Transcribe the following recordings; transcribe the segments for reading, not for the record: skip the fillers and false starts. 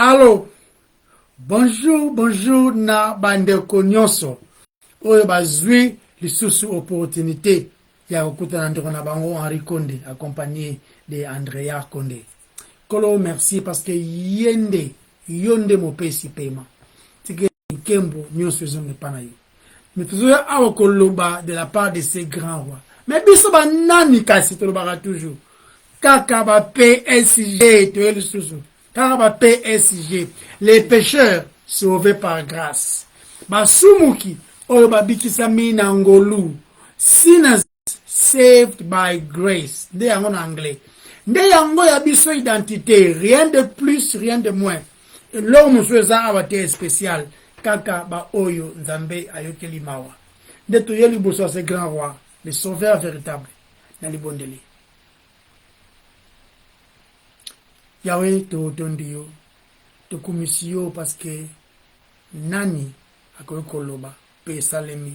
Allô, bonjour na bandeko nyonso. Oyo bazwi lisusu opportunité ya kokutana ndeko na bango Henri Konde, accompagné de Andrea Konde. Kolo merci parce que yonde mopesi paiement. Tike kembo nyonso zonge pana yo. Mais toujours awa koloba de la part de ces grands rois. Mais biso ba nani kasi tolobaka toujours. Kaka ba PSG to lisusu. Kaka PSG, les pécheurs sauvés par grâce. Basumuki, oyo babikisa mina ngolu. Sinners saved by grace. Nde yango en anglais. Nde yango ya biso identité, rien de plus, rien de moins. L'homme souza awate spécial. Kaka ba oyo nzambe ayokeli mawa. Nde toyeli boso ce grand roi, le sauveur véritable. Nali bondeli. Yahweh totondi yo, tokumisi yo parce que nani akoki koloba pe esalemi,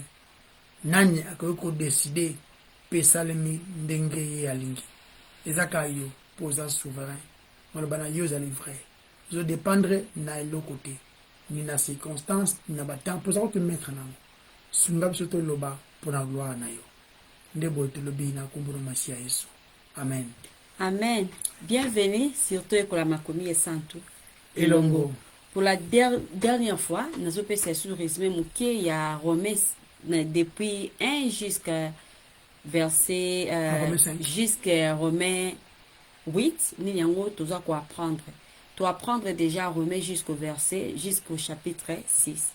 nani akoki kodeside pe esalemi ndenge ye alingi. Ezaka yo mpo oza souverain, maloba na yo ezali vrai. Zo dépendre na eloko te, ni na circonstance, ni na batemps, mpo ozaka komettre nango. Sunga biso toloba mpo na gloire na yo. Nde boye tolobi na kombo na Masiya Yesu. Amen. Amen. Bienvenue sur Toyekola Makomi et Santo. Elongo. Pour la dernière fois, nous avons fait ce résumé mouké, il y a Romains depuis 1 jusqu'à verset jusqu'à Romains 8, nous avons tout ça quoi apprendre. Tu apprendre déjà Romains jusqu'au verset, jusqu'au chapitre 6.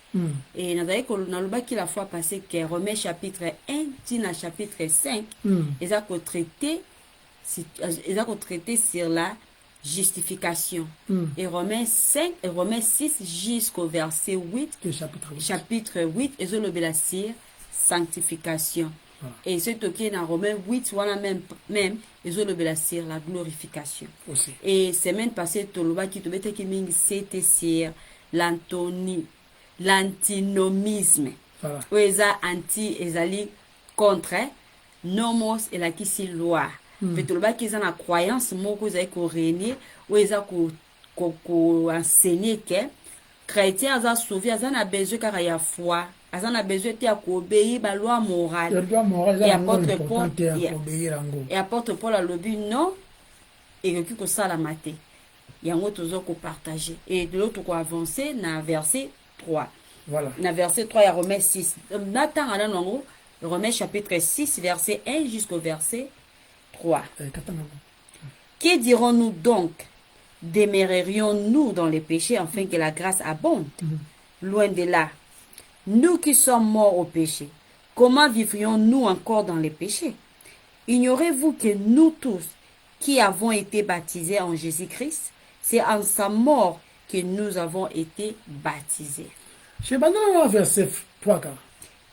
Et nous avons la fois passée que Romains chapitre 1, tina chapitre 5, ils ont traité sur la justification. Et Romains 5 et Romains 6 jusqu'au verset 8, chapitre 8, ils ont la sanctification. Et ce qui est dans Romains 8, voilà même ils ont la glorification. Aussi. Et semaine passée, c'était sur l'antinomisme. Voilà. Où ils ont anti, ils allaient contre nomos et la qui loi. Petoloba qu'ils ont la croyance moko za ko régner ou ils ont enseigner que chrétien a sauvé a besoin car ya foi a besoin de obéir ba loi morale et apôtre Paul a lobby non et que ça la maté yango tozo ko partager et de l'autre ko avancer na verset 3. Voilà. Na verset 3 ya Romains 6. Nathan ana nango Romains chapitre 6 verset 1 jusqu'au verset 3. Que dirons-nous donc? Demeurerions-nous dans les péchés afin que la grâce abonde? Loin de là. Nous qui sommes morts au péché, comment vivrions-nous encore dans les péchés? Ignorez-vous que nous tous qui avons été baptisés en Jésus-Christ, c'est en sa mort que nous avons été baptisés.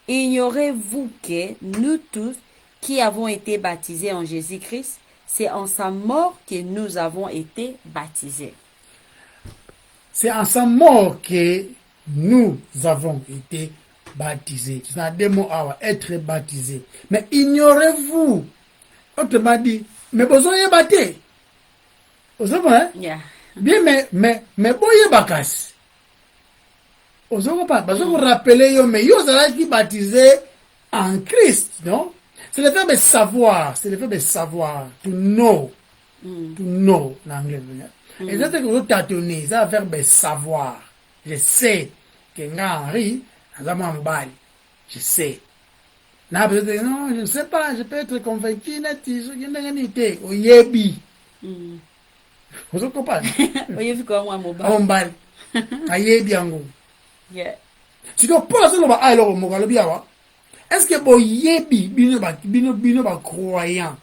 Ignorez-vous que nous tous qui avons été baptisés en Jésus-Christ, c'est en sa mort que nous avons été baptisés. C'est en sa mort que nous avons été baptisés. C'est un démon à être baptisé. Mais ignorez-vous, autrement dit, mais besoin de baptiser. Vous savez, hein? Yeah. Bien, mais boye bakas. Vous savez pas, parce que vous rappelez, mais vous avez baptisé en Christ, non? C'est le verbe savoir, to know, to know, l'anglais. Et c'est ce que vous tâtonnez, c'est le verbe savoir. Je sais que Henri, je sais. Non, je ne sais pas, je peux être convaincu, au yebi. Vous comprenez? Au yebi quoi, moi, mobile. A yebi ango. Yeah. Si tu penses que va alors au bien. Est-ce que vous yebi bino ba croyant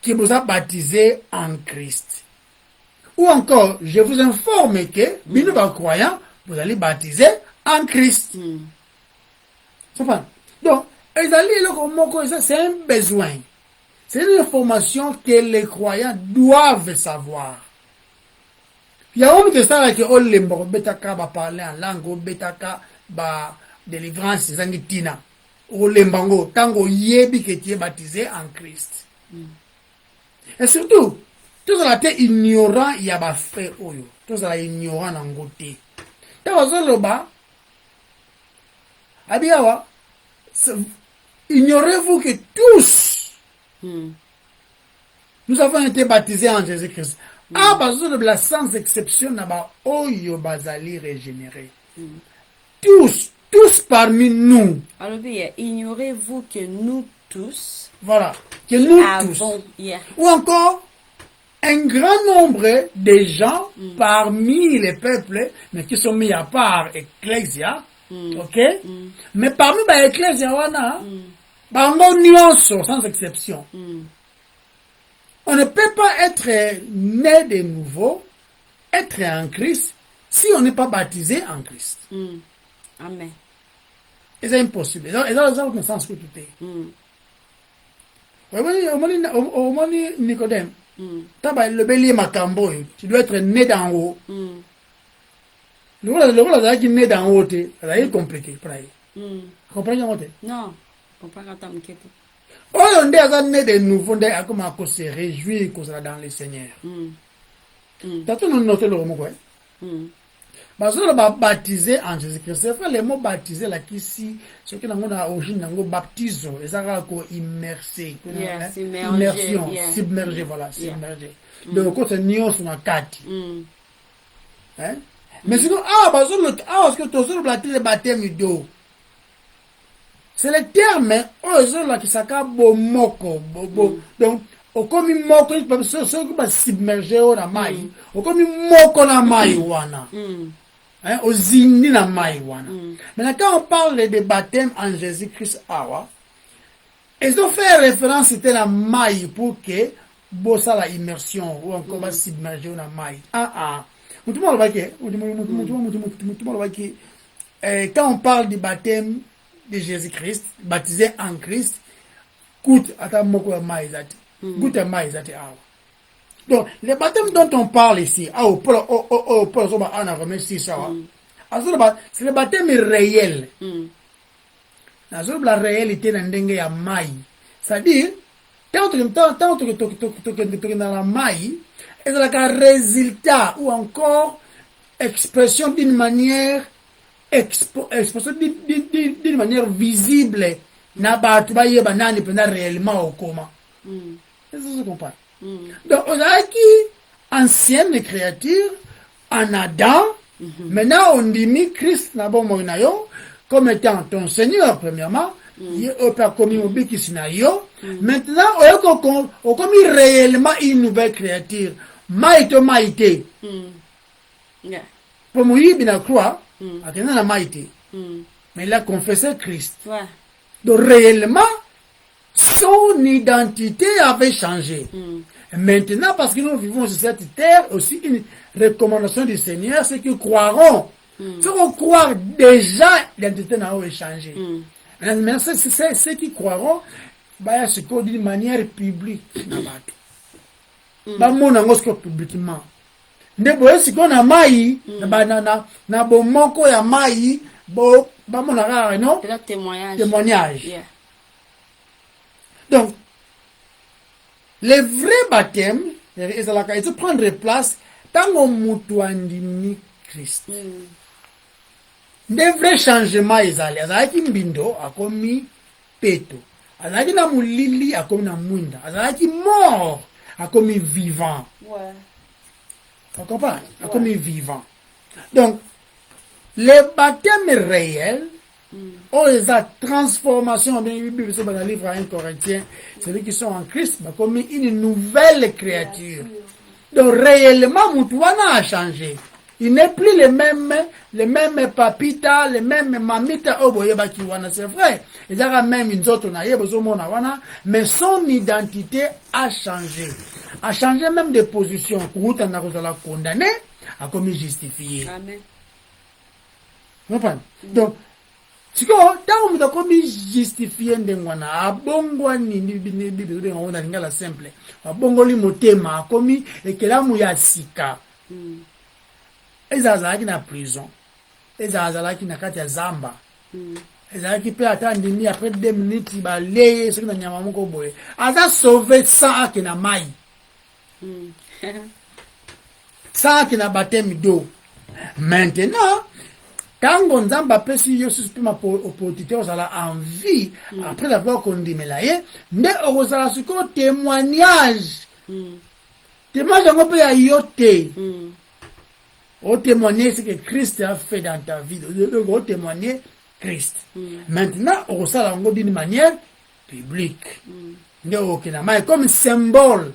qui vous a baptisé en Christ? Ou encore, je vous informe que bino ba croyant, vous allez baptiser en Christ. Donc, c'est un besoin. C'est une information que les croyants doivent savoir. Il y a un de ça que on les betaka ba parler en langue, betaka ba délivrance zangitina. O lembango tango yebi que tu es baptisé en Christ. Et surtout, tout ça été ignorant, il y a ba fait oyo. tozala ignorant nango te. Tazoloba abiawa, ignorez-vous que tous nous avons été baptisés en Jésus-Christ. Bazoloba sans exception naba oyo bazali régénérés. Tous parmi nous. Alors bien, ignorez-vous que nous tous. Voilà, que nous tous. Ou encore un grand nombre de gens parmi les peuples, mais qui sont mis à part Ecclésia, ok? Mais parmi les Ecclésia, sans exception. On ne peut pas être né de nouveau, être en Christ, si on n'est pas baptisé en Christ. Amen. Et c'est impossible. Et ça, le sens que tout est. Au moins, Nicodème, le bélier Macambo, tu dois être né d'en haut. Le rôle qui est né d'en haut, c'est compliqué. Vous comprenez? Non, je comprends pas. On est né de nouveau, on se réjouir dans le Seigneur. T'as tout noté le mot, quoi? Parce que va baptiser en Jésus-Christ. C'est vrai, le mot baptiser là ici, ce qui n'a origine dans le baptisme, et ça va immerser, immersion, submerger, voilà, submerger. Donc c'est nion sur la carte. Hein? Mais sinon parce que tu as le baptême d'eau. C'est le terme là qui s'appelle bomoko, donc au comme moko ce qui va submerger au la maille, au comme moko la maille wana. Hein, aux zindi na maïwana. Maintenant, quand on parle de baptême en Jésus-Christ, ils ont fait référence à la maille pour que bossa la immersion ou encore va submerger la maille. Quand on parle du baptême de Jésus-Christ, baptisé en Christ, coûte à ta moko la maille zati. Coûte la maille zati awa. Donc, les baptêmes dont on parle ici, c'est le baptême réel. La réalité dans la maille. C'est-à-dire, tant que dans la maille, c'est le résultat ou encore expression d'une manière visible. Na ba tu ba yeba nani pena réellement au coma. C'est ça que je comprends. Donc, on a qui ancienne créature en Adam. Maintenant, on dit mis Christ comme étant ton Seigneur, premièrement. Maintenant, on a commis réellement une nouvelle créature. Maïto maïté. Pour moi, il y a une croix. Mais il a confessé Christ. Donc, réellement, son identité avait changé. Maintenant, parce que nous vivons sur cette terre, aussi une recommandation du Seigneur, c'est que croiront. Si on croit déjà, l'identité n'a pas changé. Mais c'est ceux qui croiront, bah, c'est d'une manière publique. Bah, mon angosco publiquement. Ndebo si qu'on a maï, na bomoko ya maï, bo, bah, mon ara, non? Témoignage. Yeah. Donc, le vrai baptême, c'est prendre place dans le moutoandini Christ. Le vrai changement, ils allaient. Azaki mbindo, akomi peto. Azaki na mulili, akomi na mwinda. Azaki mort, akomi vivant. Ouais. Vous comprenez? Akomi vivant. Donc, le baptême réel, les transformations dans le livre à 1 Corinthiens, ceux qui sont en Christ, comme une nouvelle créature. Donc réellement, Moutouana a changé. Il n'est plus les mêmes papita, les mêmes mamita, c'est vrai. Il y a même une autre, mais son identité a changé. A changé même de position. Pour on a condamné, a commis justifié. Amen. Vous comprenez? Donc, si on a commis justifié ndengwana abongwa ni bibi on a lingala simple abongoli motema akomi ekelamu ya sika ezazalaki na prison ezazalaki na kati ya zamba ezalaki pe atandini après 2 minutes baleye soki na nyama moko boye aza sauvé sans ake na mai sans qu'il y ait baptême d'eau. Maintenant, quand on a apesi yo suspima opportunité aux en vie après avoir condamné là mais aux ala ce témoignage témoignage on peut y yote au témoigner ce que Christ a fait dans ta vie au témoigner Christ maintenant aux ala d'une manière publique donc comme symbole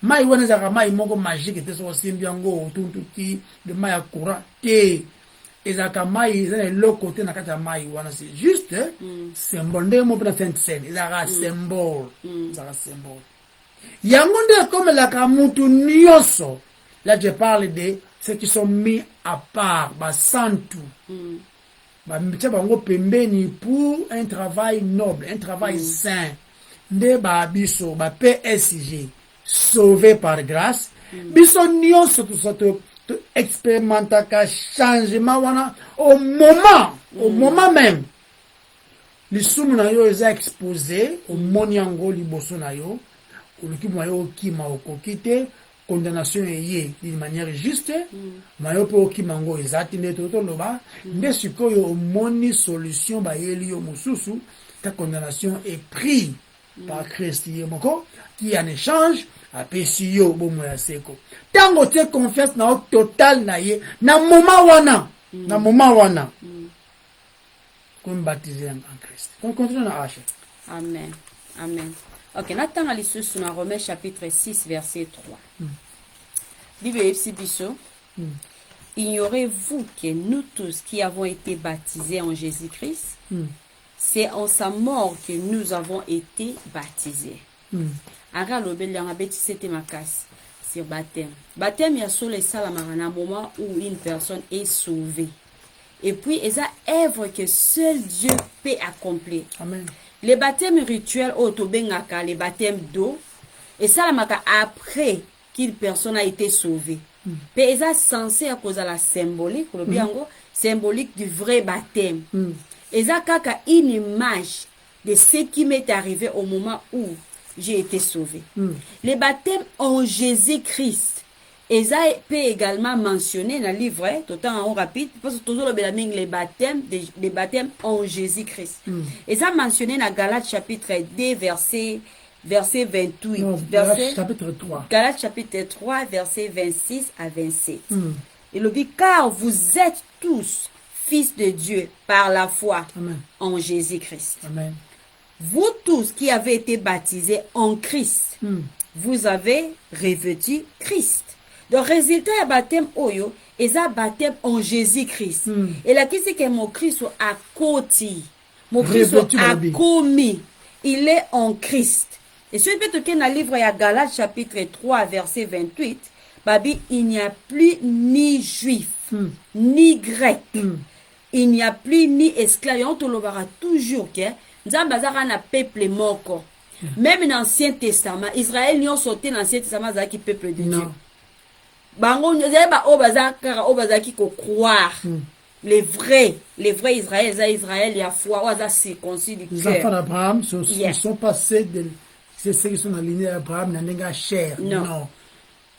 mai wana za mai moko magique était so simbiango tuntuki de mai courant et ezaka mai ezana le côté na kata mai wana c'est juste symbole de mo pour sainte scène ezaka symbole ezaka symbole yango nde comme la kamutu nyoso là je parle de ceux qui sont mis à part ba santu ba mbicha bango pembeni pour un travail noble un travail saint nde ba biso ba PSG sauvé par grâce biso nyoso tout ça expérimenter un changement wana au moment même les sumu na yo eza exposé au moniango liboso na yo oluki moyo kima okokite condamnation eye d'une manière juste mayo po kimango ezati neto to loba nde sikoyo omoni solution ba yeli yo mususu ta condamnation est prise par Christ yemoko qui en échange apesi yo bomo ya seko tango te confiance na total na ye na moment wana comme baptisé en Christ. On continue à H. Amen. Ok, n'attends à l'issue sur Romains chapitre 6 verset 3. Bible Bisso. Ignorez-vous que nous tous qui avons été baptisés en Jésus-Christ, c'est en sa mort que nous avons été baptisés. Ara lobeli en abeti c'était ma casse sur baptême. Baptême ya sur les salamara moment où une personne est sauvée. Et puis il y a œuvre que seul Dieu peut accomplir. Amen. Les baptêmes rituels autobengaka les baptêmes d'eau et salamaka après qu'une personne a été sauvée. Mais ils sont censés à cause de la symbolique, symbolique du vrai baptême. Ils ont une image de ce qui m'est arrivé au moment où j'ai été sauvé. Les baptêmes en Jésus-Christ. Et ça peut également mentionner dans le livre, tout le temps en rapide, parce que toujours les baptêmes en Jésus-Christ. Et ça mentionné dans Galates chapitre 2, verset 28. Non, Galates chapitre 3. Galates chapitre 3, verset 26 à 27. Et le dit, car vous êtes tous fils de Dieu par la foi en Jésus-Christ. Amen. Vous tous qui avez été baptisés en Christ, vous avez revêtu Christ. Donc, résultat du baptême Oyo, et un baptême en Jésus-Christ. Et là, qu'est-ce que mon Christ a côté? Mon Christ a commis. Il est en Christ. Et ce qui est dans le livre de Galates chapitre 3, verset 28, Babi, il n'y a plus ni juif, ni grec. Il n'y a plus ni esclave. On te le verra toujours que Nzambazara na peuple moko. Même dans l'Ancien Testament, Israël n'y ont sauté dans l'Ancien Testament qui peuple de Dieu. Bango nyozeba obaza qui croire. Les vrais Israël, Israël, il y a foi, oza circoncis du cœur. Les enfants d'Abraham ils sont passés de ceux qui sont alignés à Abraham, n'a chair. Non.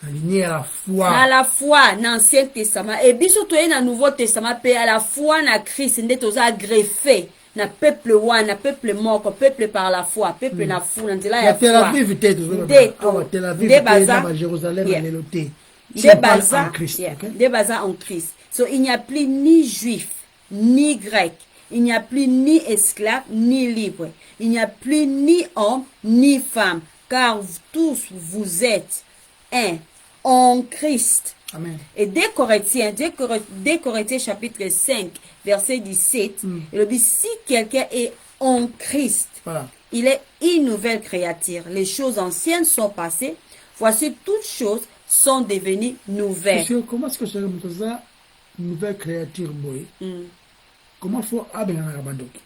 Alignés à la foi. À la foi, dans l'Ancien Testament. Et bien surtout dans le Nouveau Testament, à la foi dans Christ, n'est oza greffé. Na peuple wana, peuple mort, peuple par la foi, peuple na fou, na nzela ya foi. Tel Aviv Tel Aviv Jérusalem l'éloté. Des bazars en Christ. So, il n'y a plus ni juif, ni grec. Il n'y a plus ni esclave, ni libre. Il n'y a plus ni homme, ni femme. Car tous vous êtes un en Christ. Amen. Et dès Corinthiens chapitre 5, verset 17, il dit, si quelqu'un est en Christ, il est une nouvelle créature. Les choses anciennes sont passées. Voici toutes choses sont devenues nouvelles. Comment est-ce que c'est une nouvelle créature, boy? Comment faut abéner un rabandoki?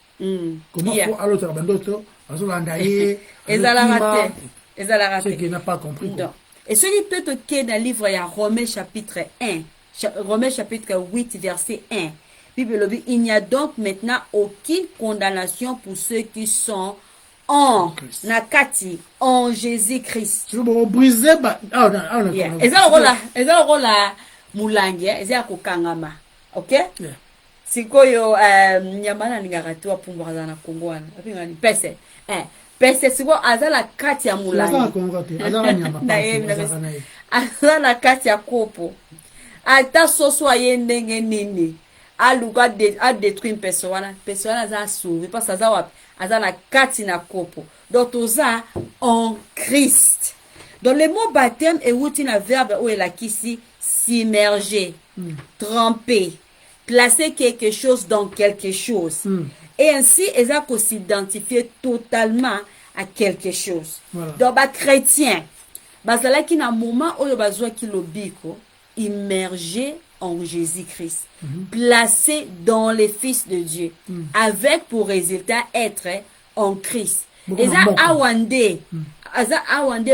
Comment faut aller au rabandoki? Ce qui n'a pas compris. Et celui peut-être qui est dans le livre, il y a Romains chapitre 1, Romains chapitre 8, verset 1. Bible dit, il n'y a donc maintenant aucune condamnation pour ceux qui sont en Nakati, en Jésus-Christ. Je veux briser. mulangi eza kokangama. OK? Yeah. Sikoyo nyama na lingaka tu apumbwa na Kongo wana. Apinga ni pese. Pese siko azala kati ya mulangi. Azala Kongo te. Azala nyama pa. Azala kati ya kopo. Ata soso ayendenge nini. Aluka a détruit une personne. Personne a sauvé parce que azala kati na kopo. Donc toza en Christ. Dans le mot baptême est un verbe où elle a ici s'immerger, tremper, placer quelque chose dans quelque chose. Et ainsi, elle a s'identifier totalement à quelque chose. Voilà. Donc, chrétien, bazala qui na moment où le besoin qui l'obiko, immergé en Jésus-Christ, placé dans les fils de Dieu, avec pour résultat être en Christ. Et ça, awande,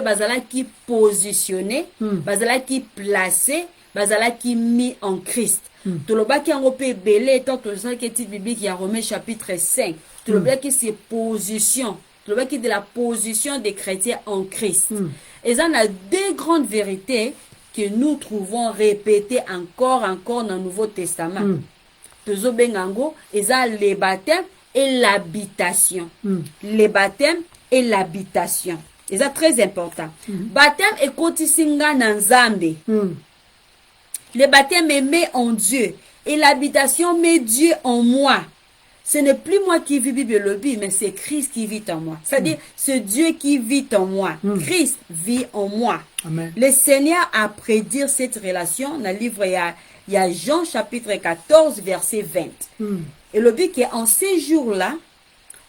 bazala qui positionné, bazala qui placé, bazala qui mis en Christ. Tout le bas qui a repé belé, tant que ça qui est biblique, il y a Romains chapitre 5. Tout le bas qui c'est position. Tout le bas qui est de la position des chrétiens en Christ. Et ça, on a deux grandes vérités que nous trouvons répétées encore dans le Nouveau Testament. Tozo bengango, et ça, les baptêmes et l'habitation. Les baptêmes et l'habitation. Et ça, très important. Baptême et kotisinga nanzambe. Le baptême me met en Dieu. Et l'habitation met Dieu en moi. Ce n'est plus moi qui vis, mais c'est Christ qui vit en moi. C'est-à-dire, c'est Dieu qui vit en moi. Christ vit en moi. Amen. Le Seigneur a prédit cette relation dans le livre, il y a Jean chapitre 14, verset 20. Et le but est en ces jours-là,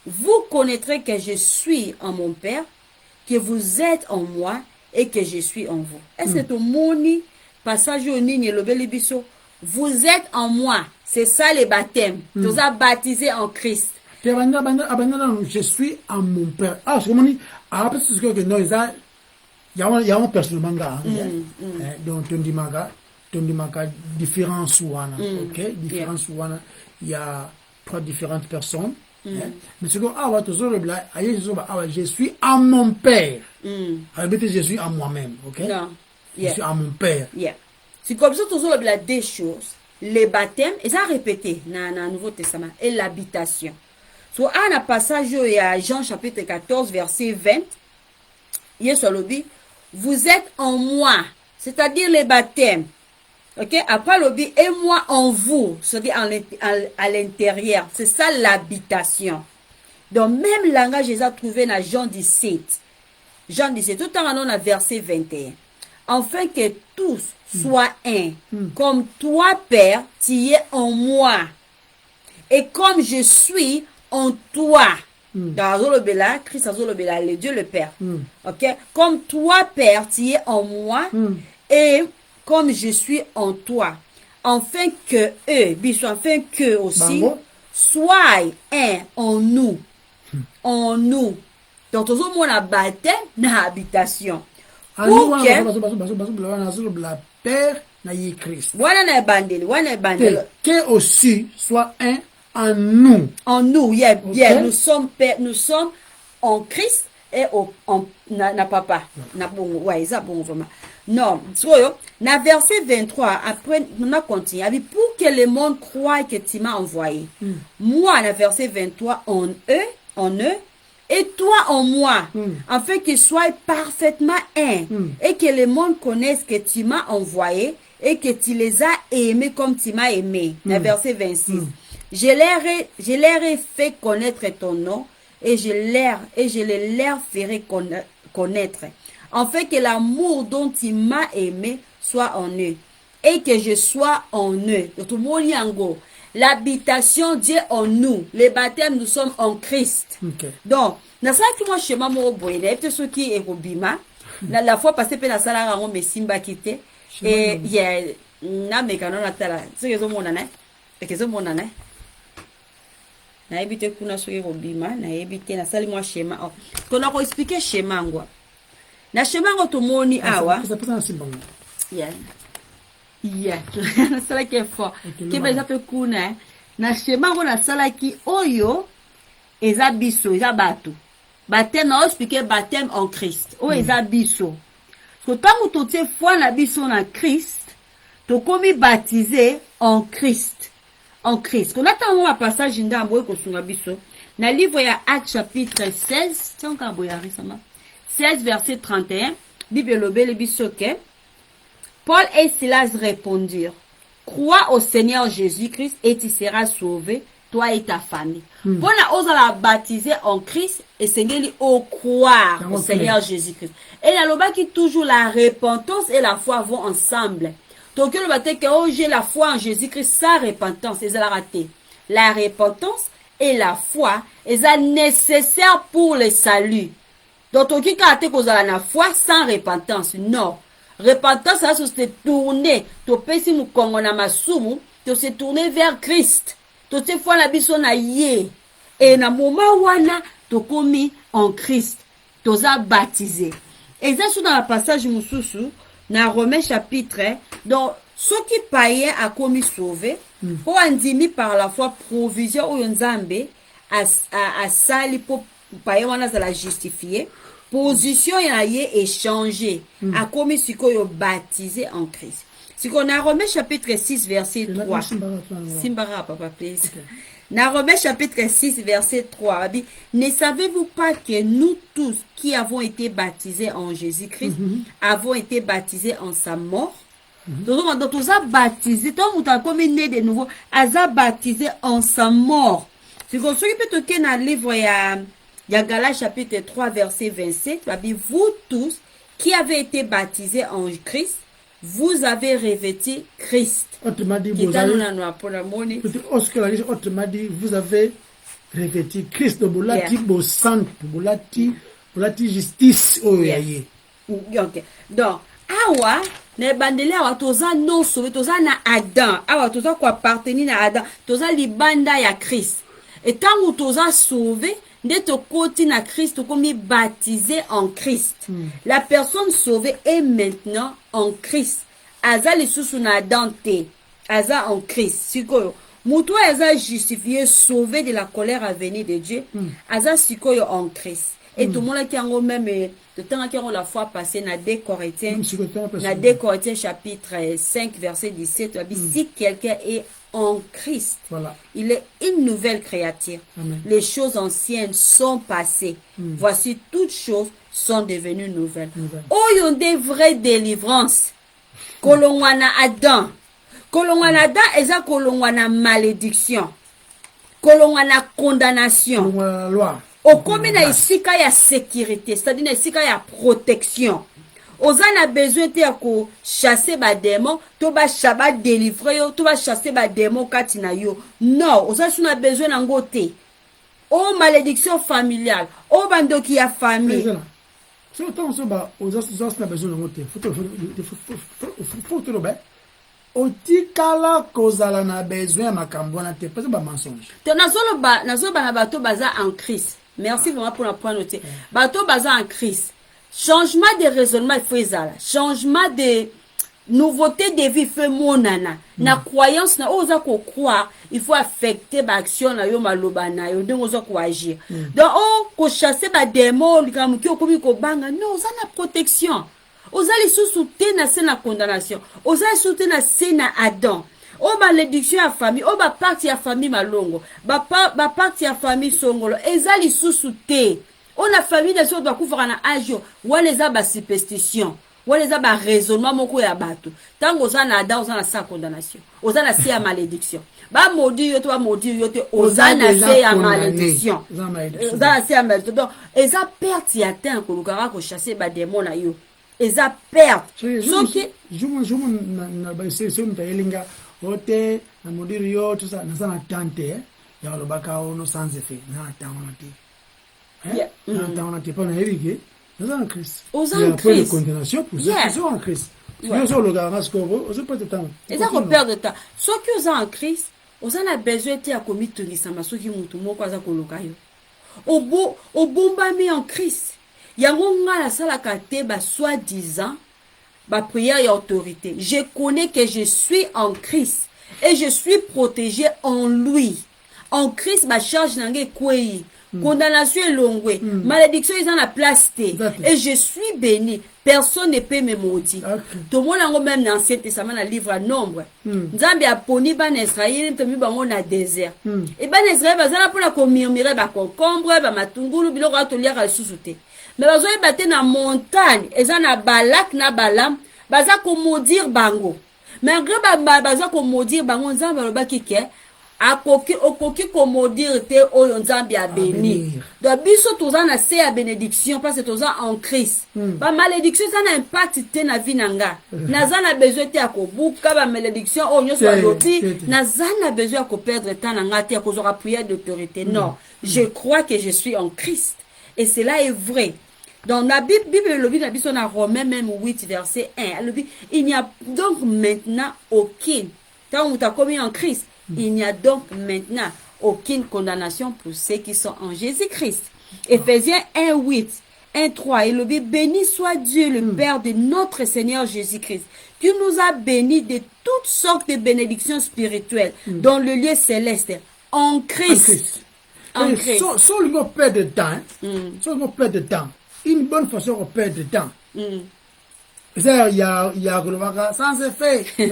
vous connaîtrez que je suis en mon Père, que vous êtes en moi et que je suis en vous. Est-ce que tout le monde passage au Nigne le Bélibiso, vous êtes en moi. C'est ça les baptêmes. Vous êtes baptisés en Christ. Je suis en mon Père. Ah, je me dis, après ce que nous avons, il y a un personnellement, donc on dit différents souana, ok, différents souana. Il y a 3 différentes personnes. Mais ce que je suis en mon Père. Je suis en moi-même, ok. Je suis à mon Père. C'est comme ça, toujours la deux choses. Les baptêmes, et ça répété dans le Nouveau Testament, et l'habitation. So, un passage, il y a Jean chapitre 14, verset 20. Il y a sur le dit, vous êtes en moi, c'est-à-dire les baptêmes. Ok? Après le dit, et moi en vous, c'est-à-dire à l'intérieur. C'est ça l'habitation. Donc, même langage, ils ont trouvé dans Jean 17. Jean 17, tout en allant à verset 21. Afin que tous soient un, comme toi, Père, tu es en moi, et comme je suis en toi. Dans Zolobela, Christ Zolobela, le Dieu le Père. Ok? Comme toi, Père, tu es en moi, et comme je suis en toi. Afin que eux, afin que aussi, soient un en nous. En nous. Donc, tout le monde a baptême dans l'habitation. Pour que aussi soit un en nous. En nous, nous sommes en Christ et en papa. Non, dans verset 23, après, on a continué. Pour que le monde croie que tu m'as envoyé. Moi, dans verset 23, en eux, et toi en moi, afin qu'ils soient parfaitement un, et que le monde connaisse que tu m'as envoyé, et que tu les as aimés comme tu m'as aimé. Verset 26. Je leur ai fait connaître ton nom, et je les leur ferai connaître, afin que l'amour dont tu m'as aimé soit en eux, et que je sois en eux. L'habitation Dieu en nous. Les baptêmes, nous sommes en Christ. Donc, dans ça qui moi chez maman au boye, peut-être ceux qui est Robima, la fois passée pe na sala rango me simba kité et il y a na mekano na tala. Ce que zo mona na. Et que zo mona na. Na ebite kuna so Robima, na ebite na sali moi schéma. To na ko expliquer schéma ngwa. Na schéma ngo to moni awa. Ça peut être simba. Na sala qui est fort. Qui be za pe kuna na schéma ngo na sala ki oyo eza biso eza bato. Baptême, on explique baptême en Christ. Oh, eza biso. Parce que tant que tu foi na biso na Christ, to komi baptisé en Christ. En Christ. Qu'on attend un passage ndambo ko sunga biso. Na livre ya Actes chapitre 16, tiens ka boya récemment. 16 verset 31, Bible lobele biso ke Paul et Silas répondirent: crois au Seigneur Jésus-Christ et tu seras sauvé, toi et ta famille. Voilà, on la baptisé en Christ et Seigneur au croire au Seigneur Jésus-Christ. Et la loba qui toujours la repentance et la foi vont ensemble. Donc le baptême que oh j'ai la foi en Jésus-Christ sans repentance, c'est la raté. La repentance et la foi est nécessaire pour le salut. Donc on qui a cause à la foi sans repentance, non. Repentance, ça se tourner, to pesi mu kongo na masumu, to se tourner vers Christ. To se fois la biso na ye. Et na moment wana, to komi en Christ. To za baptisé. Et ça, c'est dans le passage mususu, na Romains chapitre, donc, ceux qui payaient a commis sauvé, pour andimi par la foi provision ou nzambe, a sali pour payer wana za la justifier. Position y a échangé, a commis ce qu'on baptisé en Christ. Ce qu'on a Romains chapitre 6 verset 3. Simbara papa please. Na Romains chapitre 6 verset 3. Ne savez-vous pas que nous tous qui avons été baptisés en Jésus-Christ avons été baptisés en sa mort? Donc tous a baptisé, donc vous avez comme né de nouveau, a baptisé en sa mort. C'est comme ça que peut toquer dans le livre il y a Galates chapitre 3 verset 27, vous tous qui avez été baptisés en Christ, vous avez revêtu Christ. Autrement dit, vous avez revêtu Christ. Vous avez justice. Donc, awa, ne bandele awa toza non sauvé, toza na Adam, awa toza ko appartenir na Adam, toza libanda ya Christ. Et tant que toza sauvé, d'être côté na Christ, comme baptisé en Christ. La personne sauvée est maintenant en Christ. Aza les sous na dante, aza en Christ. Sikoyo, muto aza justifié, sauvé de la colère à venir de Dieu. Aza sikoyo en Christ. Et tout le monde qui a même de temps qui a la fois passé na 2 Corinthiens chapitre 5 verset 17, si quelqu'un est en Christ, voilà. Il est une nouvelle créature. Amen. Les choses anciennes sont passées. Voici toutes choses sont devenues nouvelles. Oh, il y a des vraies délivrances. Kolongwana Adam. Kolongwana Adam, eza kolongwana malédiction. Kolongwana condamnation. Kolongwana loi. Au combien na isika ya sécurité, c'est-à-dire na isika ya protection. Ozana a besoin de chasser ba démon, to ba shaba délivrer yo, to ba chasser ba démon katina yo. Non, ozana a besoin d'angote. Oh malédiction familiale, oh bandoki ya famille. C'est autant ça ba ozana a besoin d'angote. Faut te rober. Otikala kozala na besoin makambo na te, pas ba mensonge. Te nazolo ba na bato baza en Christ. Merci vraiment pour la point noté. Bato baza en Christ. Changement de raisonnement, il faut ça. Changement de nouveauté de vie, il faut monana. Na croyance, na oza ko croire, il faut affecter ba action na yo maloba na yo, donc oza ko agir. Donc oh ko chasser ba démon, comme ki okomi ko banga, non, oza na protection. Oza li sous-souté na se na condamnation. Oza sous-souté na se na Adam. Oh ba l'éducation à famille, oh ba parti à famille malongo, ba parti à famille songolo, eza li sous-souté. On a famille de ceux qui doivent na agio, ou les a ba superstition, ou les a ba raisonnement moko ya bato. Tant que na Adam, oza na sa condamnation, oza na se ya malédiction. Ba maudit yo to ba maudit yo te oza na se ya malédiction. Oza na se ya malédiction. Donc, eza perte ya temps ko lukara ko chasser ba démon na yo. Eza perte. Soki na ba se mtaelinga ote na maudit yo tout ça na na tante ya lo baka ono sans effet na tante. On a pas navigué. Nous sommes en Christ. Aux en Christ. De condamnation pour ceux qui sont en Christ. Nous sommes le garage qu'on veut, on pas de temps. Et ça qu'on perd de temps. Ceux qui sont en Christ, on a besoin de commis de l'islam, ceux qui montent mon quoi ça qu'on locayo. Au bombami en Christ. Il y a un la salle à kate ba soi-disant ba prière et autorité. Je connais que je suis en Christ et je suis protégé en lui. En Christ ma charge n'angé quoi. condamnation est longue, malédiction ils ont la place et je suis béni. Personne ne peut me maudire. Tout le monde même dans l'Ancien Testament, dans le livre à nombre. Nzambe a poni ban Israël, il a mis dans désert. Et ban Israël, ils ont pour la murmurer, ba concombre, ba matungulu, biloko atoliaka le sous-souté. Mais ils ont battu dans montagne, ils ont na Balak na Balam, baza ko maudire bango. Mais baza ko maudire bango, Nzambe alobaki ke okoki ko maudire te oyo Nzambe a béni. Donc biso toza na se ya bénédiction parce que toza en Christ. Ba malédiction ça na impact te na vie nanga. Naza na besoin te akobuka ba malédiction o nyoso aloti, naza na besoin ko perdre temps nanga te akozora prière d'autorité. Non, je crois que je suis en Christ et cela est vrai. Dans la Bible, le Bible, on a Romains même 8 verset 1. Il n'y a donc maintenant aucune, quand on t'a commis en Christ, il n'y a donc maintenant aucune condamnation pour ceux qui sont en Jésus-Christ. Éphésiens 1, 8, 1, 3. Et le Bible, béni soit Dieu, le Père de notre Seigneur Jésus-Christ, qui nous a bénis de toutes sortes de bénédictions spirituelles dans le lieu céleste, en Christ. En Christ. Sans le mot perdre de temps, une bonne façon de perdre de temps. Il y a sans effet, il y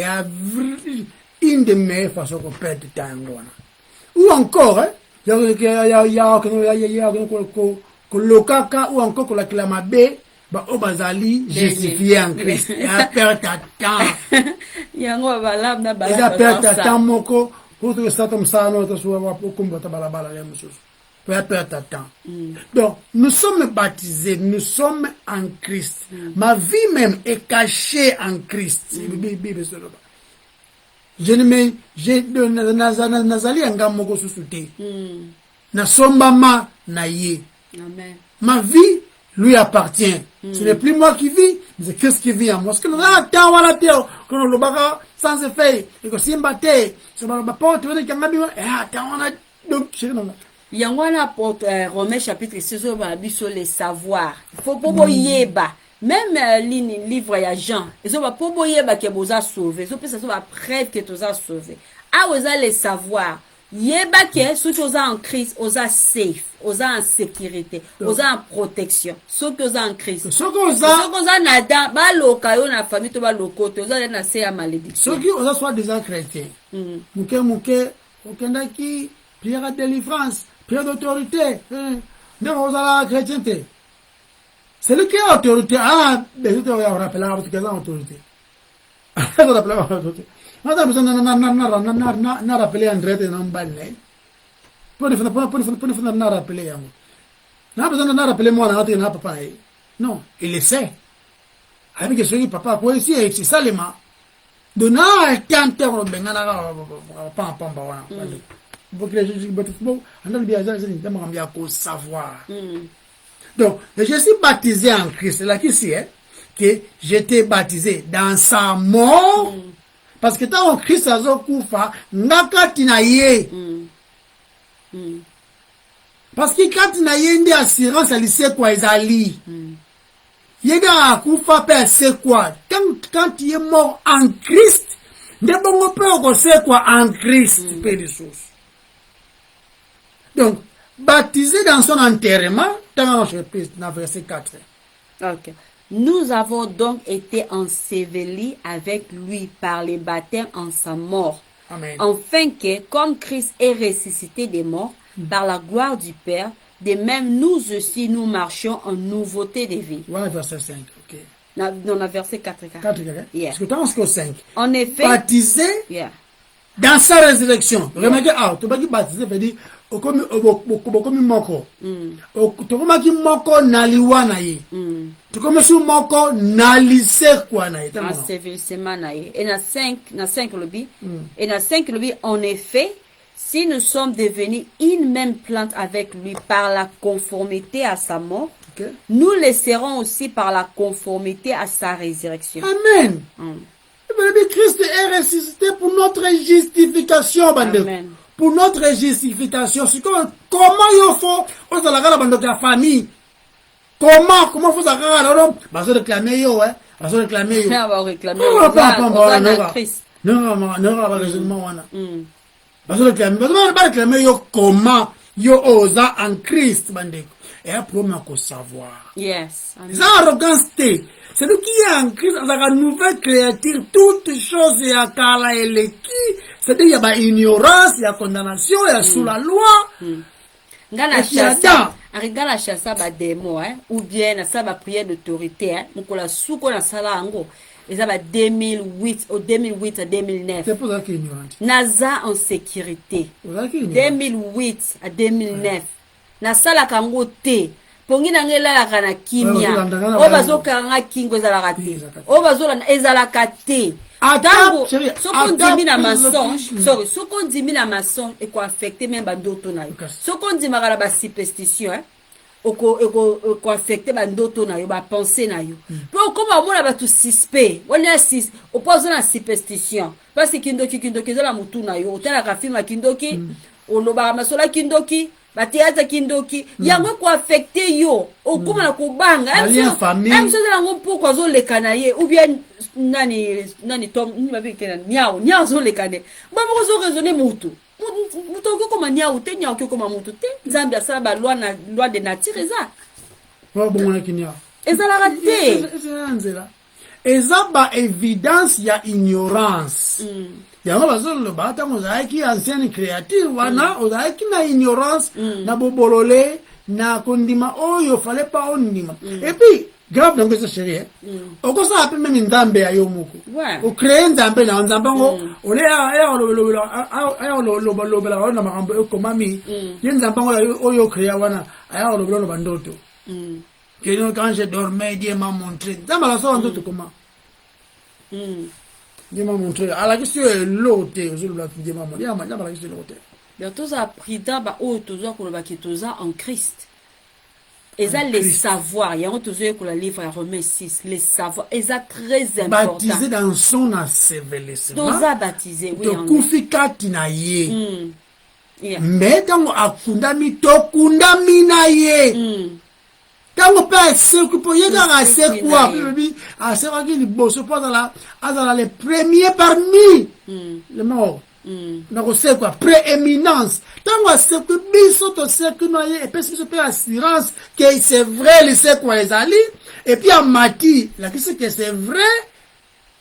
a une des meilleures façons de perdre de temps. Ou encore, il y a le caca ou encore la clamabé, au bazali, justifié en Christ. Il a perdu ta temps. Il a perdu ta temps, moko. Pour que ça tombe ça, notre soit pour combattre balabala les choses. Pour perdre ta temps. Donc, nous sommes baptisés, nous sommes en Christ. Ma vie même est cachée en Christ. Je ne me, nazali anga moko susute. Na sombama na ye. Ma vie lui appartient. Ce n'est plus moi qui vis, mais c'est Christ qui vit en moi. Parce que nous avons tant à la terre, que nous le bagarre sans effet, et que si on battait, sur ma porte, tu veux dire qu'il y a donc, il y a un apôtre, Romains chapitre 6, sur les savoirs. Il faut pas yeba. Même livre, il y a Jean. Ils ont pas yeba que vous a sauvé. Ils ont pas ça preuve que vous a sauvé. Ah, vous allez les savoirs. Yeba que ceux qui sont en Christ, vous a safe, vous a en sécurité, vous a en protection. Ceux qui sont en Christ. Ceux qui sont nada, ba lokayo na famille to ba lokoto, vous allez na se ya malédiction. Ceux qui ont soit des chrétiens. Mouké, okendaki prière de délivrance, prière d'autorité. Donc vous allez chrétienté. C'est lui qui a autorité. Ah, mais je te rappelle la autorité. On rappelle l'autorité. On a besoin de rappeler André de Nambalne. Pour ne pas rappeler. On a besoin de rappeler moi, on a papa. Non, il le sait. Avec ce qui papa, quoi ici, c'est ça les mains. De n'a qu'un terme, savoir. Donc, je suis baptisé en Christ. C'est là qui c'est que j'étais baptisé dans sa mort. Parce que tant que Christ a kufa, ngaka tinaye. Parce que quand tinaye ndi assurance à lycée quoi ezali. Yega akufa pe c'est quoi? Quand il est mort en Christ, de bon peu c'est quoi en Christ peu de choses. Donc, baptisé dans son enterrement, dans le verset 4. OK. Nous avons donc été ensevelis avec lui par les baptêmes en sa mort. Amen. Afin que, comme Christ est ressuscité des morts, par la gloire du Père, de même nous aussi nous marchions en nouveauté de vie. Voilà verset 5. OK. Dans le verset 4. 4, yeah. Parce que dans ce 5. En effet, baptisé dans sa résurrection. Remarquez, tu vas dire baptisé, veut dire okomi moko. Tokomaki moko naliwa ye. Tokomi moko nalise kwa na ye. Ensevelissement na ye. Et na 5 lobby. Et na 5 lobby, en effet, si nous sommes devenus une même plante avec lui par la conformité à sa mort, nous le serons aussi par la conformité à sa résurrection. Amen. Christ est ressuscité pour notre justification. Amen. Pour notre justification. C'est comment il faut, on s'en la dans la famille. Comment faut ça réclamer yo, hein? On va réclamer yo. On va réclamer. non raisonnement wana parce que yo comment yo oza en Christ bandeko et après on a savoir yes ça arrogance c'est nous qui est en Christ avec une nouvelle créature toutes choses et à kala et les qui c'est-à-dire il y a ba ignorance il y a condamnation il y a sous la loi ngala chassa arigala chassa ba démon ou bien na ça ba prière d'autorité mukola suko na sala ngo eza ba 2008 au 2008 à 2009 c'est pour ça qu'il est ignorant naza en sécurité 2008 à 2009 na sala kango te pongi na ngela la kana kimia o bazoka nga kingo za la kate o bazola ezala kate Tango, ce qu'on dit na mensonge, ce qu'on dit na mensonge et quoi affecter même bandoto na yo. Ce qu'on dit magala ba superstition, ko affecter bandoto na yo, ba penser na yo. Puis comme on a ba tout suspect, on est sis, oppose na superstition. Parce que kindoki za la mutu na yo, otela ka film kindoki, oloba masola kindoki. Batiata kindoki yango ko affecter yo okuma na kubanga même chose la ngo pourquoi zo lekana ye ou bien nani tom ni ba bikena nyao zo lekane ba mo zo raisonner mutu ko koma nyao te nyao ko koma mutu te nzambe asala ba loi de nature eza wa bongo kinya eza la raté eza ba évidence ya ignorance yango bazolo bata mozaiki ancienne créature wana ozaiki na ignorance na bobolole na kondima oyo fallait pas ondima et puis grave donc ça chérie okosa ape même nzambe ya yo moko o créer nzambe na nzambe ngo ole ya lo na makambo ekomami ye nzambe ngo oyo créer wana aya lo bandoto que quand je dormais Dieu m'a montré nzambe la so ndoto comment Dieu m'a montré. À la question est l'autre. Dieu m'a montré. Il y a la question est l'autre. Mais tous a pris d'abord au toujours qu'on va quitter en Christ. Et ça les savoirs. Il y a un toujours qu'on la livre à Romains 6. Les savoirs. Et ça très important. Baptisé dans son ensevelissement. Tous a baptisé. Oui. To kufika tinaye. Mais dans akundami to kundami naye. Tango pa seku po yega na seku a puis a seku qui liboso pas dans les premiers parmi les morts na ko seku prééminence tango seku biso to seku no ye et puis se peut assurance que c'est vrai le seku ezali et puis a mati la question que c'est vrai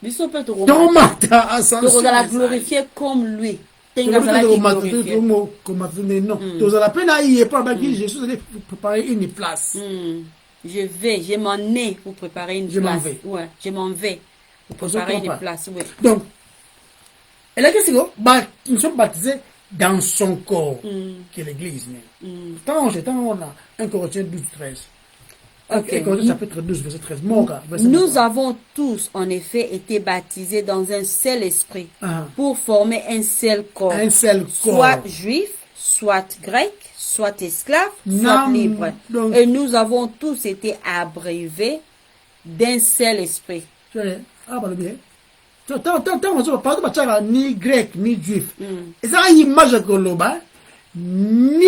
biso peut to mata ascension la glorifier comme lui. Non, dans la peine à y est pas Jésus allait préparer une place. Je m'en ai pour préparer une place. Ouais, je m'en vais pour préparer une place. Ouais. Donc, et la question, nous sommes baptisés dans son corps, qui est l'Église. Tant on a 1 Corinthiens 12, 13. Okay. Chapitre 12, verset 13. Nous avons tous, en effet, été baptisés dans un seul esprit pour former un seul corps. Soit juif, soit grec, soit esclave, soit libre. Et nous avons tous été abreuvés d'un seul esprit. Ni grec, ni juif. Et ça, il image que l'oba, ni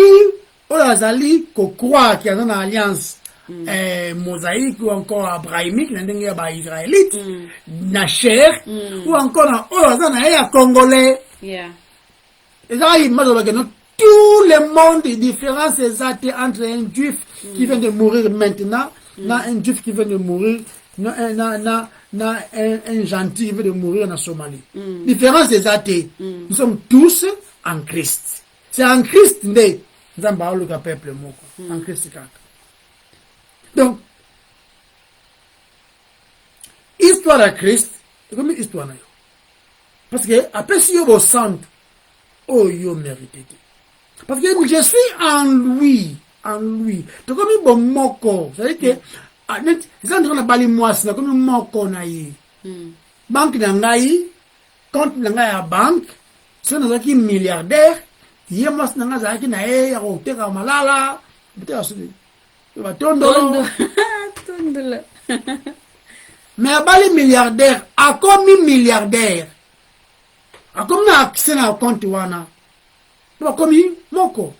Olazali, qu'on croit qu'il y a une alliance. Mosaïque ou encore abrahamique na ndenge ya ba israélite na cher ou encore na oyo ya congolais et ça il m'a dit que tout le monde est différent c'est entre un juif qui vient de mourir maintenant na un juif qui vient de mourir na un gentil qui vient de mourir en Somalie différence c'est ça nous sommes tous en Christ c'est en Christ né nous avons le peuple moko en Christ. Donc, histoire à Christ, c'est comme histoire. Parce que, après, si vous sentez, oh, vous méritez. Parce que je suis en lui. Donc, comme il y a mon corps, c'est-à-dire que, les gens qui ont bali moi, c'est comme mon corps. Banque n'angaï, compte n'angaï à banque, si on a un milliardaire, il y a moi, n'angaï à qui n'aïe, à côté, à malala, peut-être Tondolo. Mais à bas les milliardaires, à combien milliardaires? À combien accès à compte wana? À combien moko?